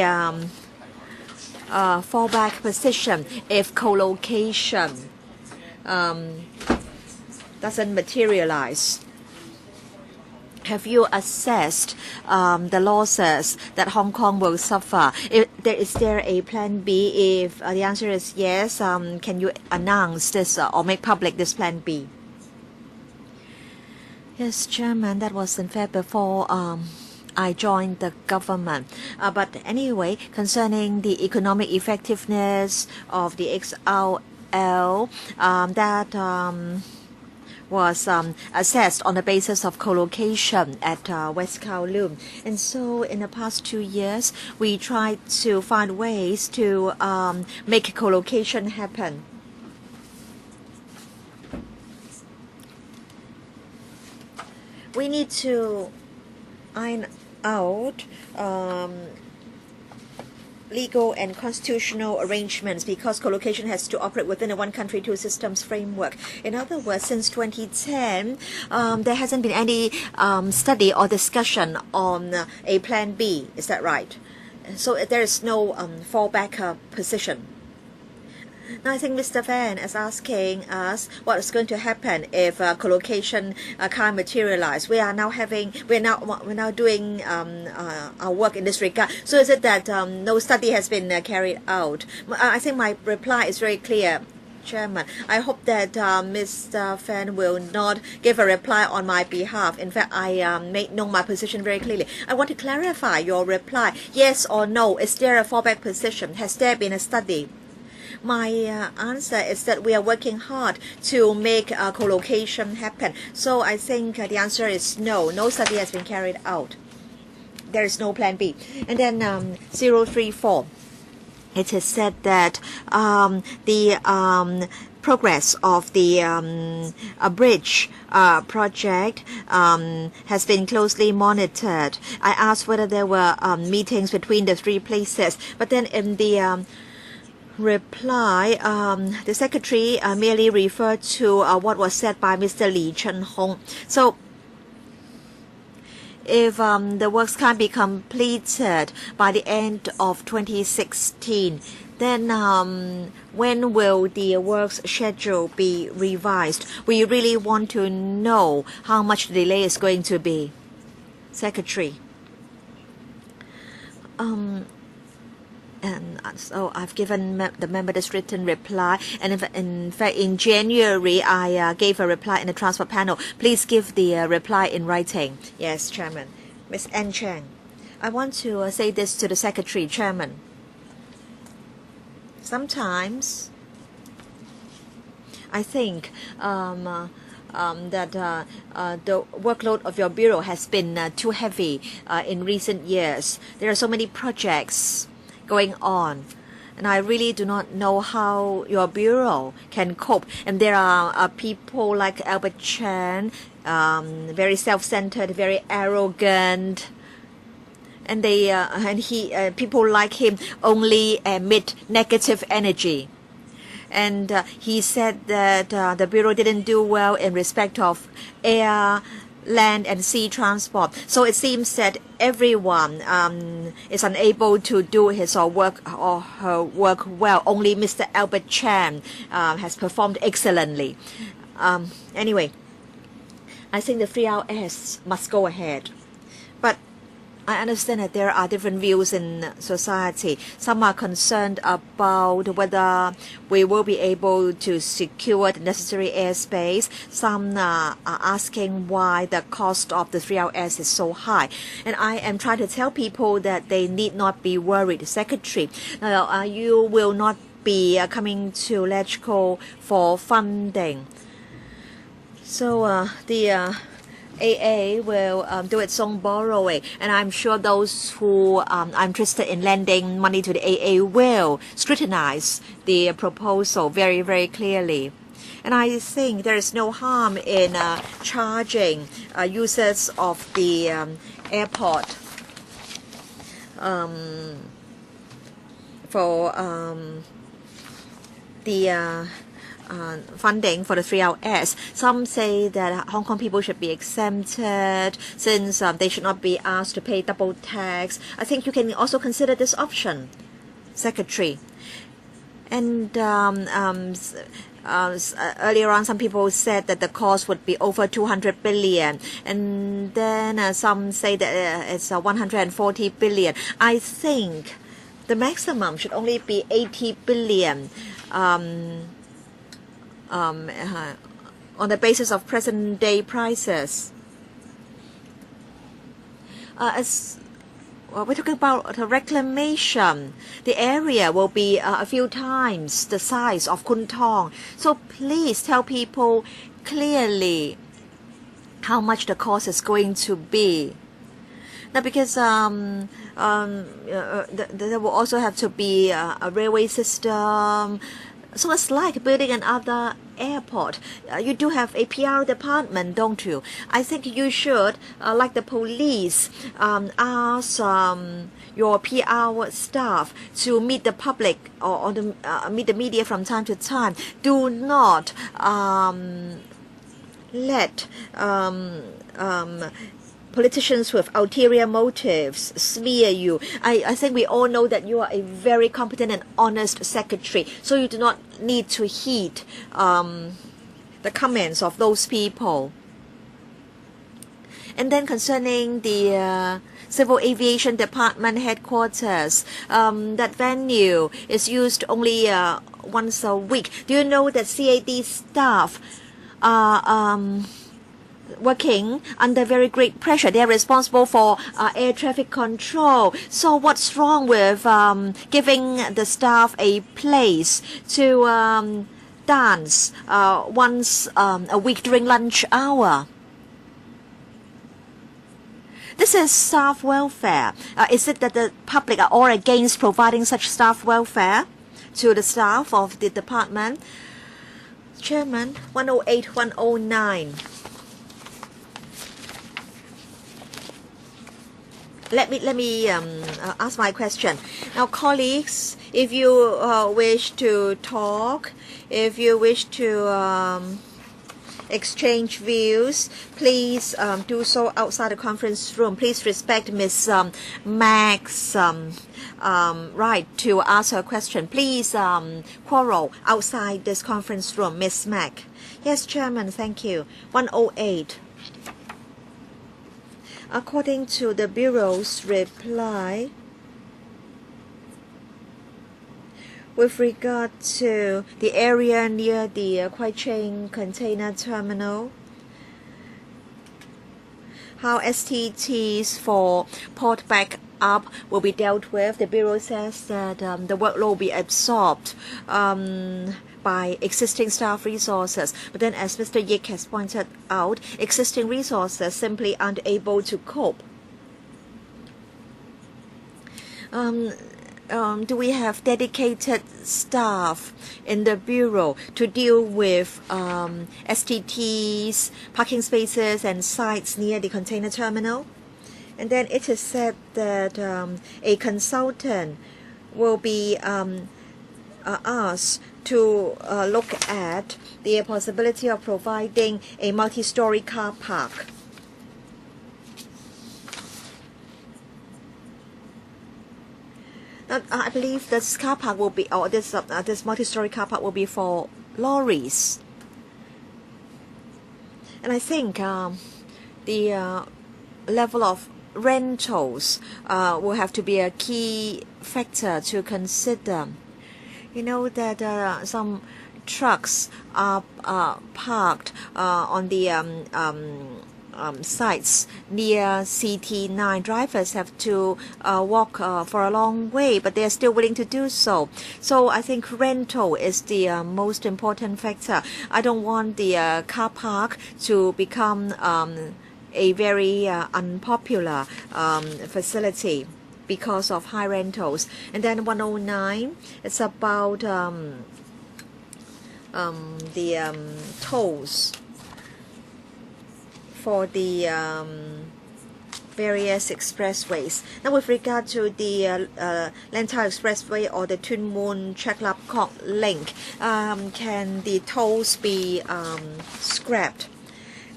fallback position if co-location doesn't materialize? Have you assessed the losses that Hong Kong will suffer? Is there a plan B? If the answer is yes, can you announce this or make public this plan B? Yes, Chairman, that was in fact before I joined the government. But anyway, concerning the economic effectiveness of the XRL, that was assessed on the basis of co-location at West Kowloon. And so in the past 2 years, we tried to find ways to make co-location happen. We need to iron out legal and constitutional arrangements because co-location has to operate within a one country, two systems framework. In other words, since 2010, there hasn't been any study or discussion on a plan B. Is that right? So there is no fallback position. Now I think Mr. Fan is asking us what is going to happen if co-location can't materialize. We're now doing our work in this regard. So is it that no study has been carried out? I think my reply is very clear, Chairman. I hope that Mr. Fan will not give a reply on my behalf. In fact, I made known my position very clearly. I want to clarify your reply. Yes or no? Is there a fallback position? Has there been a study? My answer is that we are working hard to make co-location happen. So I think the answer is no. No study has been carried out. There is no plan B. And then 034. It is said that the progress of the bridge project has been closely monitored. I asked whether there were meetings between the three places. But then in the reply, the secretary merely referred to what was said by Mr. Lee Chen-hong. So if the works can't be completed by the end of 2016, then when will the works schedule be revised? We really want to know how much the delay is going to be. Secretary. And so I've given the member this written reply. And in fact, in January, I gave a reply in the transport panel. Please give the reply in writing. Yes, Chairman. Ms. Ann Chang. I want to say this to the Secretary, Chairman. Sometimes I think that the workload of your bureau has been too heavy in recent years. There are so many projects going on, and I really do not know how your bureau can cope. And there are people like Albert Chan very self-centered, very arrogant, and people like him only emit negative energy. And he said that the Bureau didn't do well in respect of air, land and sea transport. So it seems that everyone is unable to do his or her work well. Only Mr. Albert Chan has performed excellently. Anyway, I think the 3RS must go ahead. But I understand that there are different views in society. Some are concerned about whether we will be able to secure the necessary airspace. Some are asking why the cost of the 3RS is so high. And I am trying to tell people that they need not be worried. Secretary, you will not be coming to LegCo for funding. So the AA will do its own borrowing, and I'm sure those who are interested in lending money to the AA will scrutinize the proposal very, very clearly. And I think there is no harm in charging users of the airport for the funding for the 3RS. Some say that Hong Kong people should be exempted since they should not be asked to pay double tax. I think you can also consider this option, Secretary. And earlier on, some people said that the cost would be over 200 billion, and then some say that it's 140 billion. I think the maximum should only be 80 billion. On the basis of present day prices. As we're talking about the reclamation, the area will be a few times the size of Kwun Tong. So please tell people clearly how much the cost is going to be. Now, because there will also have to be a railway system. So it's like building another airport. You do have a PR department, don't you? I think you should, like the police, ask your PR staff to meet the public or meet the media from time to time. Do not let politicians with ulterior motives smear you. I think we all know that you are a very competent and honest secretary, so you do not need to heed the comments of those people. And then concerning the Civil Aviation Department headquarters, that venue is used only once a week. Do you know that CAD staff are working under very great pressure? They are responsible for air traffic control. So what's wrong with giving the staff a place to dance once a week during lunch hour? This is staff welfare. Is it that the public are all against providing such staff welfare to the staff of the department? Chairman, 108, 109. Let me ask my question. Now, colleagues, if you wish to talk, if you wish to exchange views, please do so outside the conference room. Please respect Ms. Mac's right to ask her question. Please quarrel outside this conference room, Ms. Mac. Yes, Chairman, thank you. 108. According to the Bureau's reply, with regard to the area near the Kwai Ching container terminal, how STTs for port backup will be dealt with, the Bureau says that the workload will be absorbed by existing staff resources. But then, as Mr. Yik has pointed out, existing resources simply aren't able to cope. do we have dedicated staff in the bureau to deal with STTs, parking spaces, and sites near the container terminal? And then it is said that a consultant will be asked to look at the possibility of providing a multi-story car park. I believe this car park will be, or this multi-story car park will be for lorries. And I think the level of rentals will have to be a key factor to consider. You know that some trucks are parked on the sites near CT9. Drivers have to walk for a long way, but they are still willing to do so. So I think rental is the most important factor. I don't want the car park to become a very unpopular facility because of high rentals. And then 109, it's about the tolls for the various expressways. Now, with regard to the Lantau Expressway or the Tuen Mun Chek Lap Kok link, can the tolls be scrapped?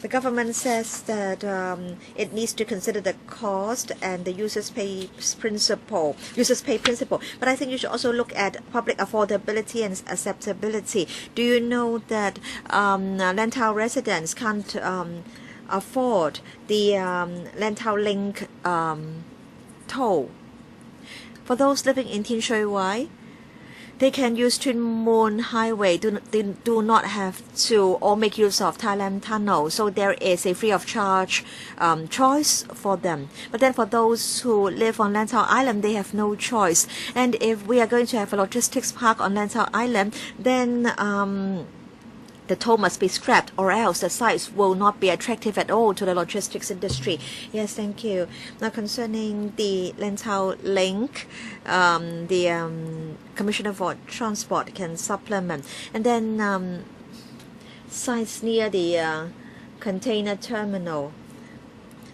The government says that it needs to consider the cost and the users pay principle. But I think you should also look at public affordability and acceptability. Do you know that Lantau residents can't afford the Lantau Link toll? For those living in Tin Shui Wai, they can use Tuen Mun Highway. They do not have to or make use of Thailand Tunnel. So there is a free of charge choice for them. But then for those who live on Lantau Island, they have no choice. And if we are going to have a logistics park on Lantau Island, then the toll must be scrapped, or else the sites will not be attractive at all to the logistics industry. Yes, thank you. Now, concerning the Lantau Link, the Commissioner for Transport can supplement. And then sites near the container terminal.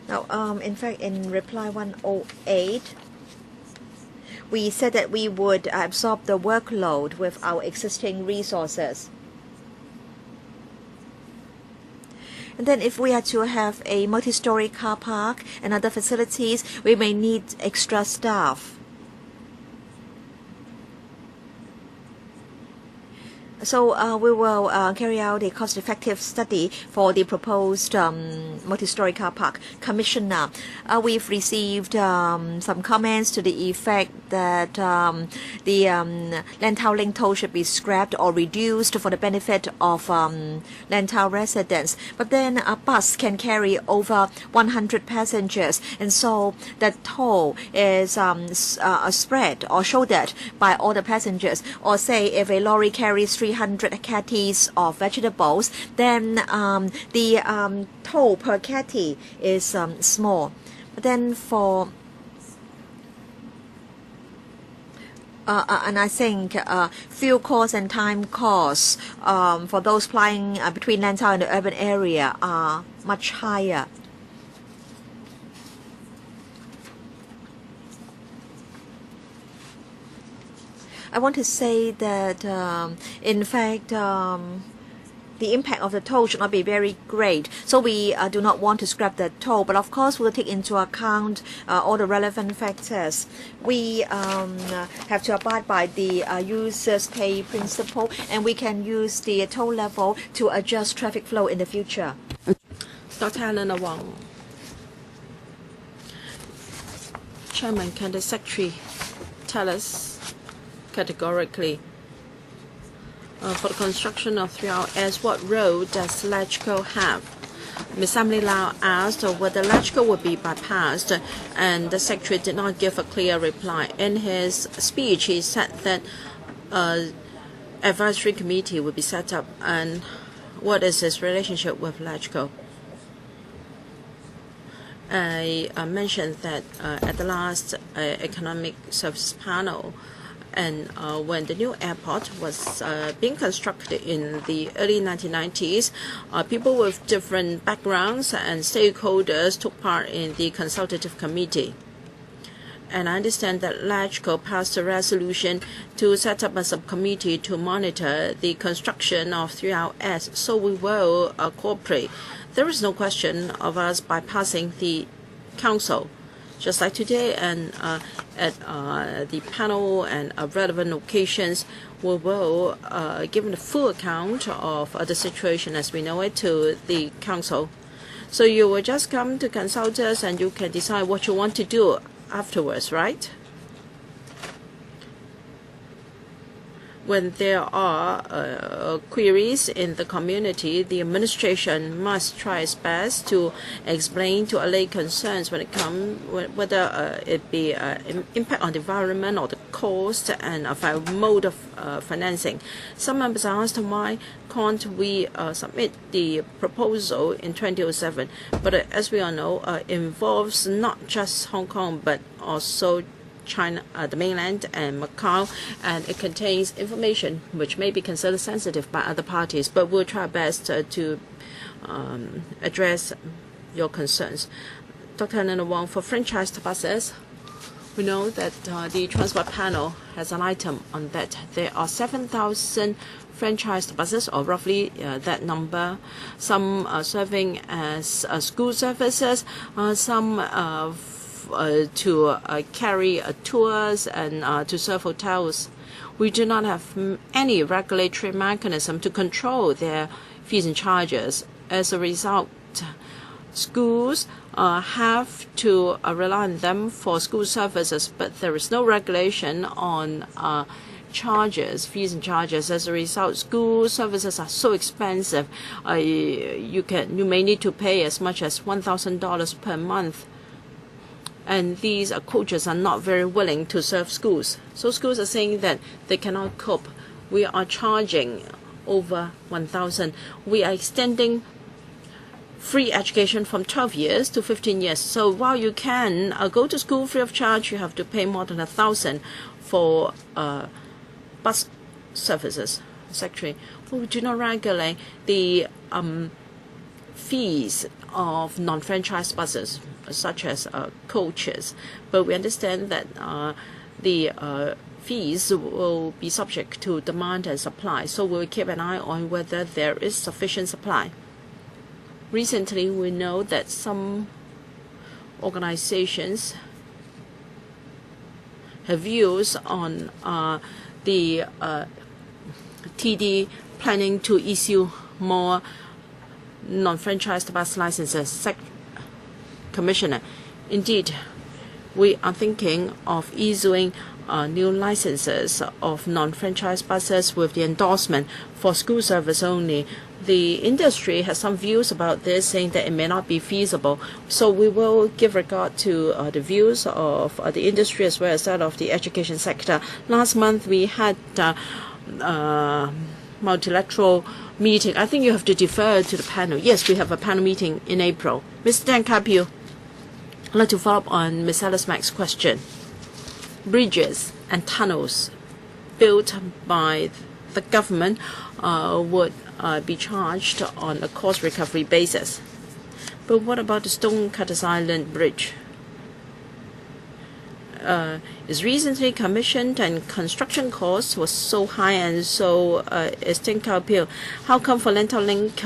Now, in fact, in reply 108, we said that we would absorb the workload with our existing resources. And then if we are to have a multi-story car park and other facilities, we may need extra staff. So we will carry out a cost-effective study for the proposed multi-story car park. Commissioner, we've received some comments to the effect that the Lantau Link toll should be scrapped or reduced for the benefit of Lantau residents. But then a bus can carry over 100 passengers, and so the toll is spread or shouldered by all the passengers. Or say if a lorry carries 300 catties of vegetables, then the toll per catty is small. But then for and I think fuel costs and time costs for those flying between Lantau and the urban area are much higher. I want to say that in fact the impact of the toll should not be very great. So we do not want to scrap the toll, but of course we'll take into account all the relevant factors. We have to abide by the users pay principle, and we can use the toll level to adjust traffic flow in the future. Dr. Eleanor Wong. Chairman, can the Secretary tell us categorically for the construction of 3RS, what role does LegCo have? Ms. Emily Lau asked whether LegCo would be bypassed, and the Secretary did not give a clear reply. In his speech, he said that advisory committee would be set up, and what is his relationship with LegCo? I mentioned that at the last economic service panel, and when the new airport was being constructed in the early 1990s, people with different backgrounds and stakeholders took part in the consultative committee. And I understand that LAGCO passed a resolution to set up a subcommittee to monitor the construction of 3RS, so we will cooperate. There is no question of us bypassing the council. Just like today, and at the panel and relevant occasions, we will give a full account of the situation as we know it to the council. So you will just come to consult us and you can decide what you want to do afterwards, right? When there are queries in the community, the administration must try its best to explain to allay concerns when it comes, whether it be impact on the environment or the cost and mode of financing. Some members asked why can't we submit the proposal in 2007, but as we all know, it involves not just Hong Kong but also China, the mainland, and Macau, and it contains information which may be considered sensitive by other parties, but we'll try our best to address your concerns. Dr. Nana Wong, for franchised buses, we know that the transport panel has an item on that. There are 7,000 franchised buses, or roughly that number, some serving as school services, some to carry tours and to serve hotels. We do not have any regulatory mechanism to control their fees and charges. As a result, schools have to rely on them for school services, but there is no regulation on charges, fees and charges. As a result, school services are so expensive. You may need to pay as much as $1,000 per month. And these coaches are not very willing to serve schools. So schools are saying that they cannot cope. We are charging over 1,000. We are extending free education from 12 years to 15 years. So while you can go to school free of charge, you have to pay more than 1,000 for bus services. Secretary, we do not regulate the fees of non-franchised buses, such as coaches, but we understand that the fees will be subject to demand and supply, so we'll keep an eye on whether there is sufficient supply. Recently, we know that some organizations have views on the TD planning to issue more non-franchised bus licenses. Commissioner, indeed, we are thinking of issuing new licenses of non-franchised buses with the endorsement for school service only. The industry has some views about this, saying that it may not be feasible. So we will give regard to the views of the industry as well as that of the education sector. Last month we had multilateral meeting. I think you have to defer to the panel. Yes, we have a panel meeting in April. Mr. Dan Capio, I'd like to follow up on Ms. Alice Mack's question. Bridges and tunnels built by the government would be charged on a cost recovery basis. But what about the Stonecutters Island Bridge? Is recently commissioned and construction costs was so high, and so is Tinka Appeal. How come for Lantau Link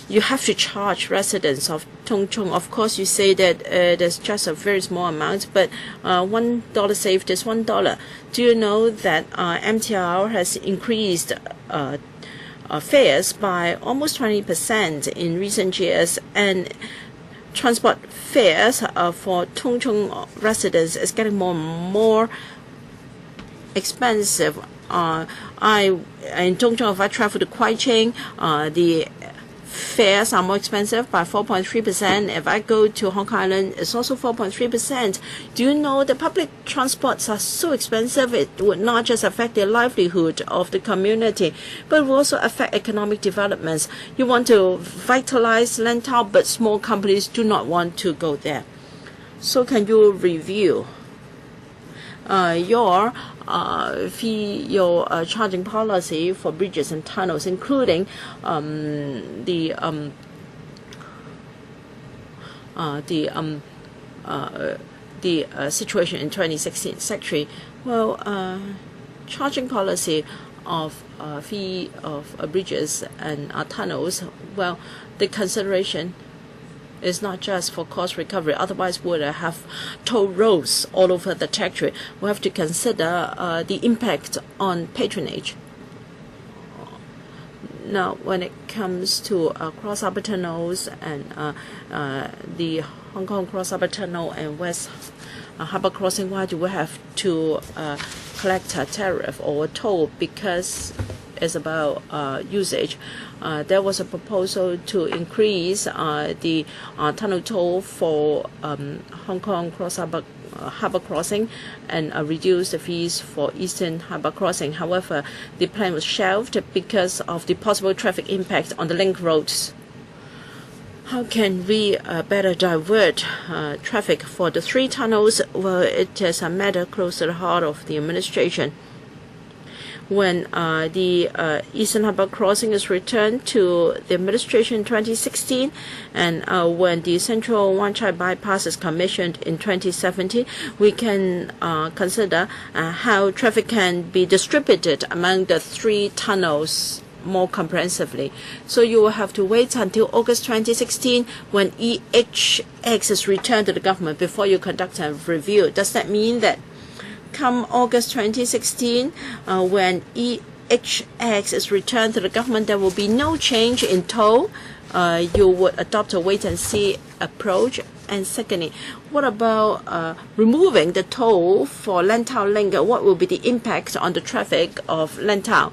you have to charge residents of Tung Chung? Of course, you say that there's just a very small amount, but $1 saved is $1. Do you know that MTR has increased fares by almost 20% in recent years, and transport fares for Tung Chung residents is getting more and more expensive. In Tung Chung, if I travel to Kwai Ching, the fares are more expensive by 4.3%. If I go to Hong Kong Island, it's also 4.3%. Do you know the public transports are so expensive? It would not just affect the livelihood of the community, but it will also affect economic developments. You want to vitalize Lantau, but small companies do not want to go there. So can you review your charging policy for bridges and tunnels, including the situation in 2016. Secretary, well, charging policy of fee of bridges and tunnels. Well, the consideration is not just for cost recovery, otherwise we would have toll roads all over the territory. We have to consider the impact on patronage. Now, when it comes to cross-harbour tunnels and the Hong Kong cross-harbour tunnel and West Harbour crossing, why do we have to collect a tariff or a toll? Because it's about usage. There was a proposal to increase the tunnel toll for Hong Kong harbour crossing and reduce the fees for Eastern Harbour crossing. However, the plan was shelved because of the possible traffic impact on the link roads. How can we better divert traffic for the 3 tunnels? Well, it is a matter close to the heart of the administration. When the Eastern Harbour crossing is returned to the administration in 2016, and when the Central Wan Chai bypass is commissioned in 2017, we can consider how traffic can be distributed among the 3 tunnels more comprehensively. So you will have to wait until August 2016 when EHX is returned to the government before you conduct a review. Does that mean that come August 2016, when EHX is returned to the government, there will be no change in toll? You would adopt a wait-and-see approach? And secondly, what about removing the toll for Lantau Link? What will be the impact on the traffic of Lantau?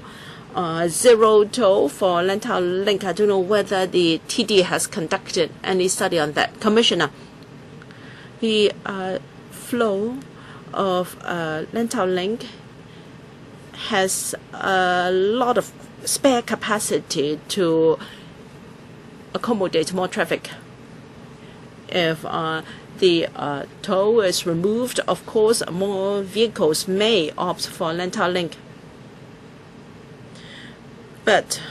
0 toll for Lantau Link. I don't know whether the TD has conducted any study on that. Commissioner, the flow of Lantau Link has a lot of spare capacity to accommodate more traffic. If the toll is removed, of course, more vehicles may opt for Lantau Link. But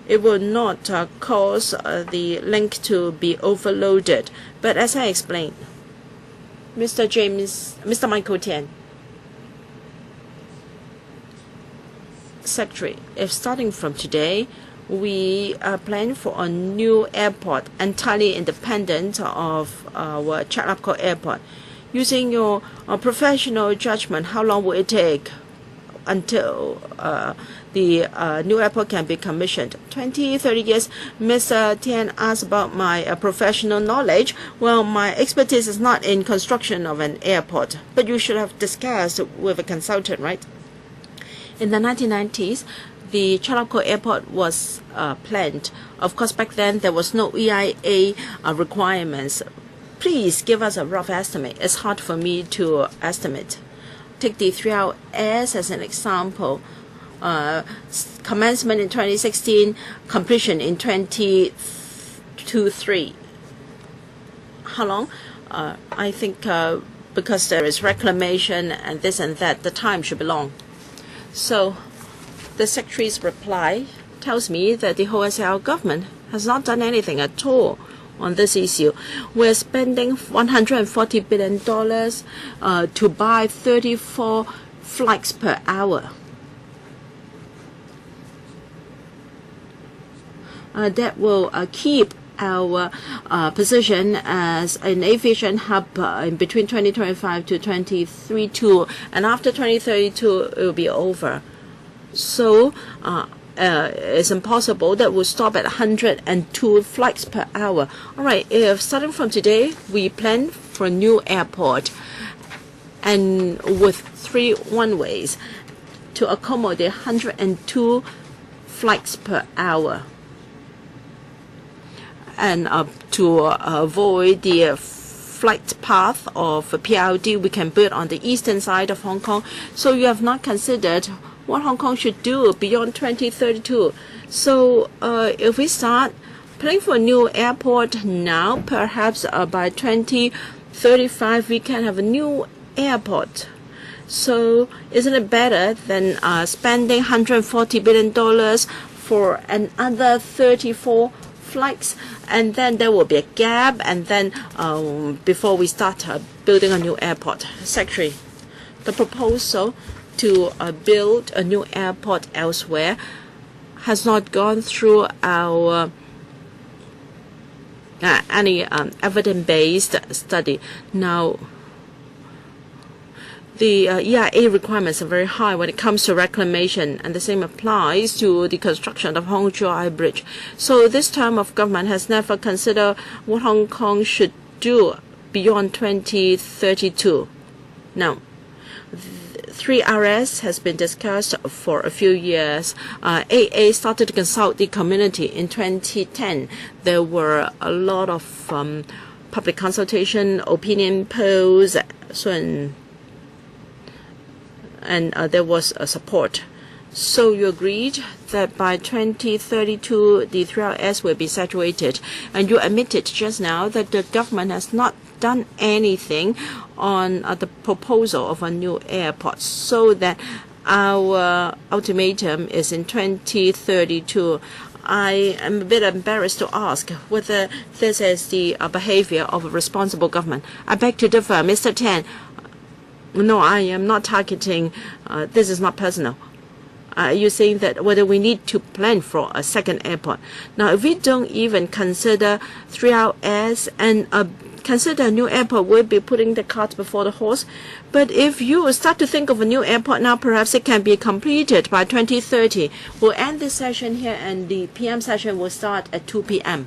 it will not cause the link to be overloaded. But as I explained, Mr. Michael Tian, Secretary, if starting from today, we plan for a new airport entirely independent of our Chalapko airport. Using your professional judgment, how long will it take until the new airport can be commissioned? 20, 30 years. Mr. Tian asked about my professional knowledge. Well, my expertise is not in construction of an airport, but you should have discussed with a consultant, right? In the 1990s, the Chalapko airport was planned. Of course, back then there was no EIA requirements. Please give us a rough estimate. It's hard for me to estimate. Take the 3RS as an example. Commencement in 2016, completion in 2023. How long? I think because there is reclamation and this and that, the time should be long. So the Secretary's reply tells me that the whole SAR government has not done anything at all on this issue. We're spending $140 billion to buy 34 flights per hour. That will keep our position as an aviation hub in between 2025 to 2032, and after 2032 it will be over. So it's impossible that we'll stop at 102 flights per hour. All right, if starting from today we plan for a new airport and with 3 one-ways to accommodate 102 flights per hour, And to avoid the flight path of PRD, we can build on the eastern side of Hong Kong. So you have not considered what Hong Kong should do beyond 2032. So if we start planning for a new airport now, perhaps by 2035 we can have a new airport. So isn't it better than spending $140 billion for another 34 flights, and then there will be a gap, and then before we start building a new airport? Secretary, the proposal to build a new airport elsewhere has not gone through our any evidence-based study. Now, the EIA requirements are very high when it comes to reclamation, and the same applies to the construction of Hongqiao Bridge. So this term of government has never considered what Hong Kong should do beyond 2032. Now, 3RS has been discussed for a few years. AA started to consult the community in 2010. There were a lot of public consultation, opinion polls, and there was a support. So you agreed that by 2032 the 3RS will be saturated, and you admitted just now that the government has not done anything on the proposal of a new airport, so that our ultimatum is in 2032. I am a bit embarrassed to ask whether this is the behavior of a responsible government. I beg to differ, Mr. Tan. No, I am not targeting. This is not personal. You're saying that whether we need to plan for a second airport. Now, if we don't even consider 3RS and consider a new airport, we'll be putting the cart before the horse. But if you start to think of a new airport now, perhaps it can be completed by 2030. We'll end this session here, and the PM session will start at 2 p.m.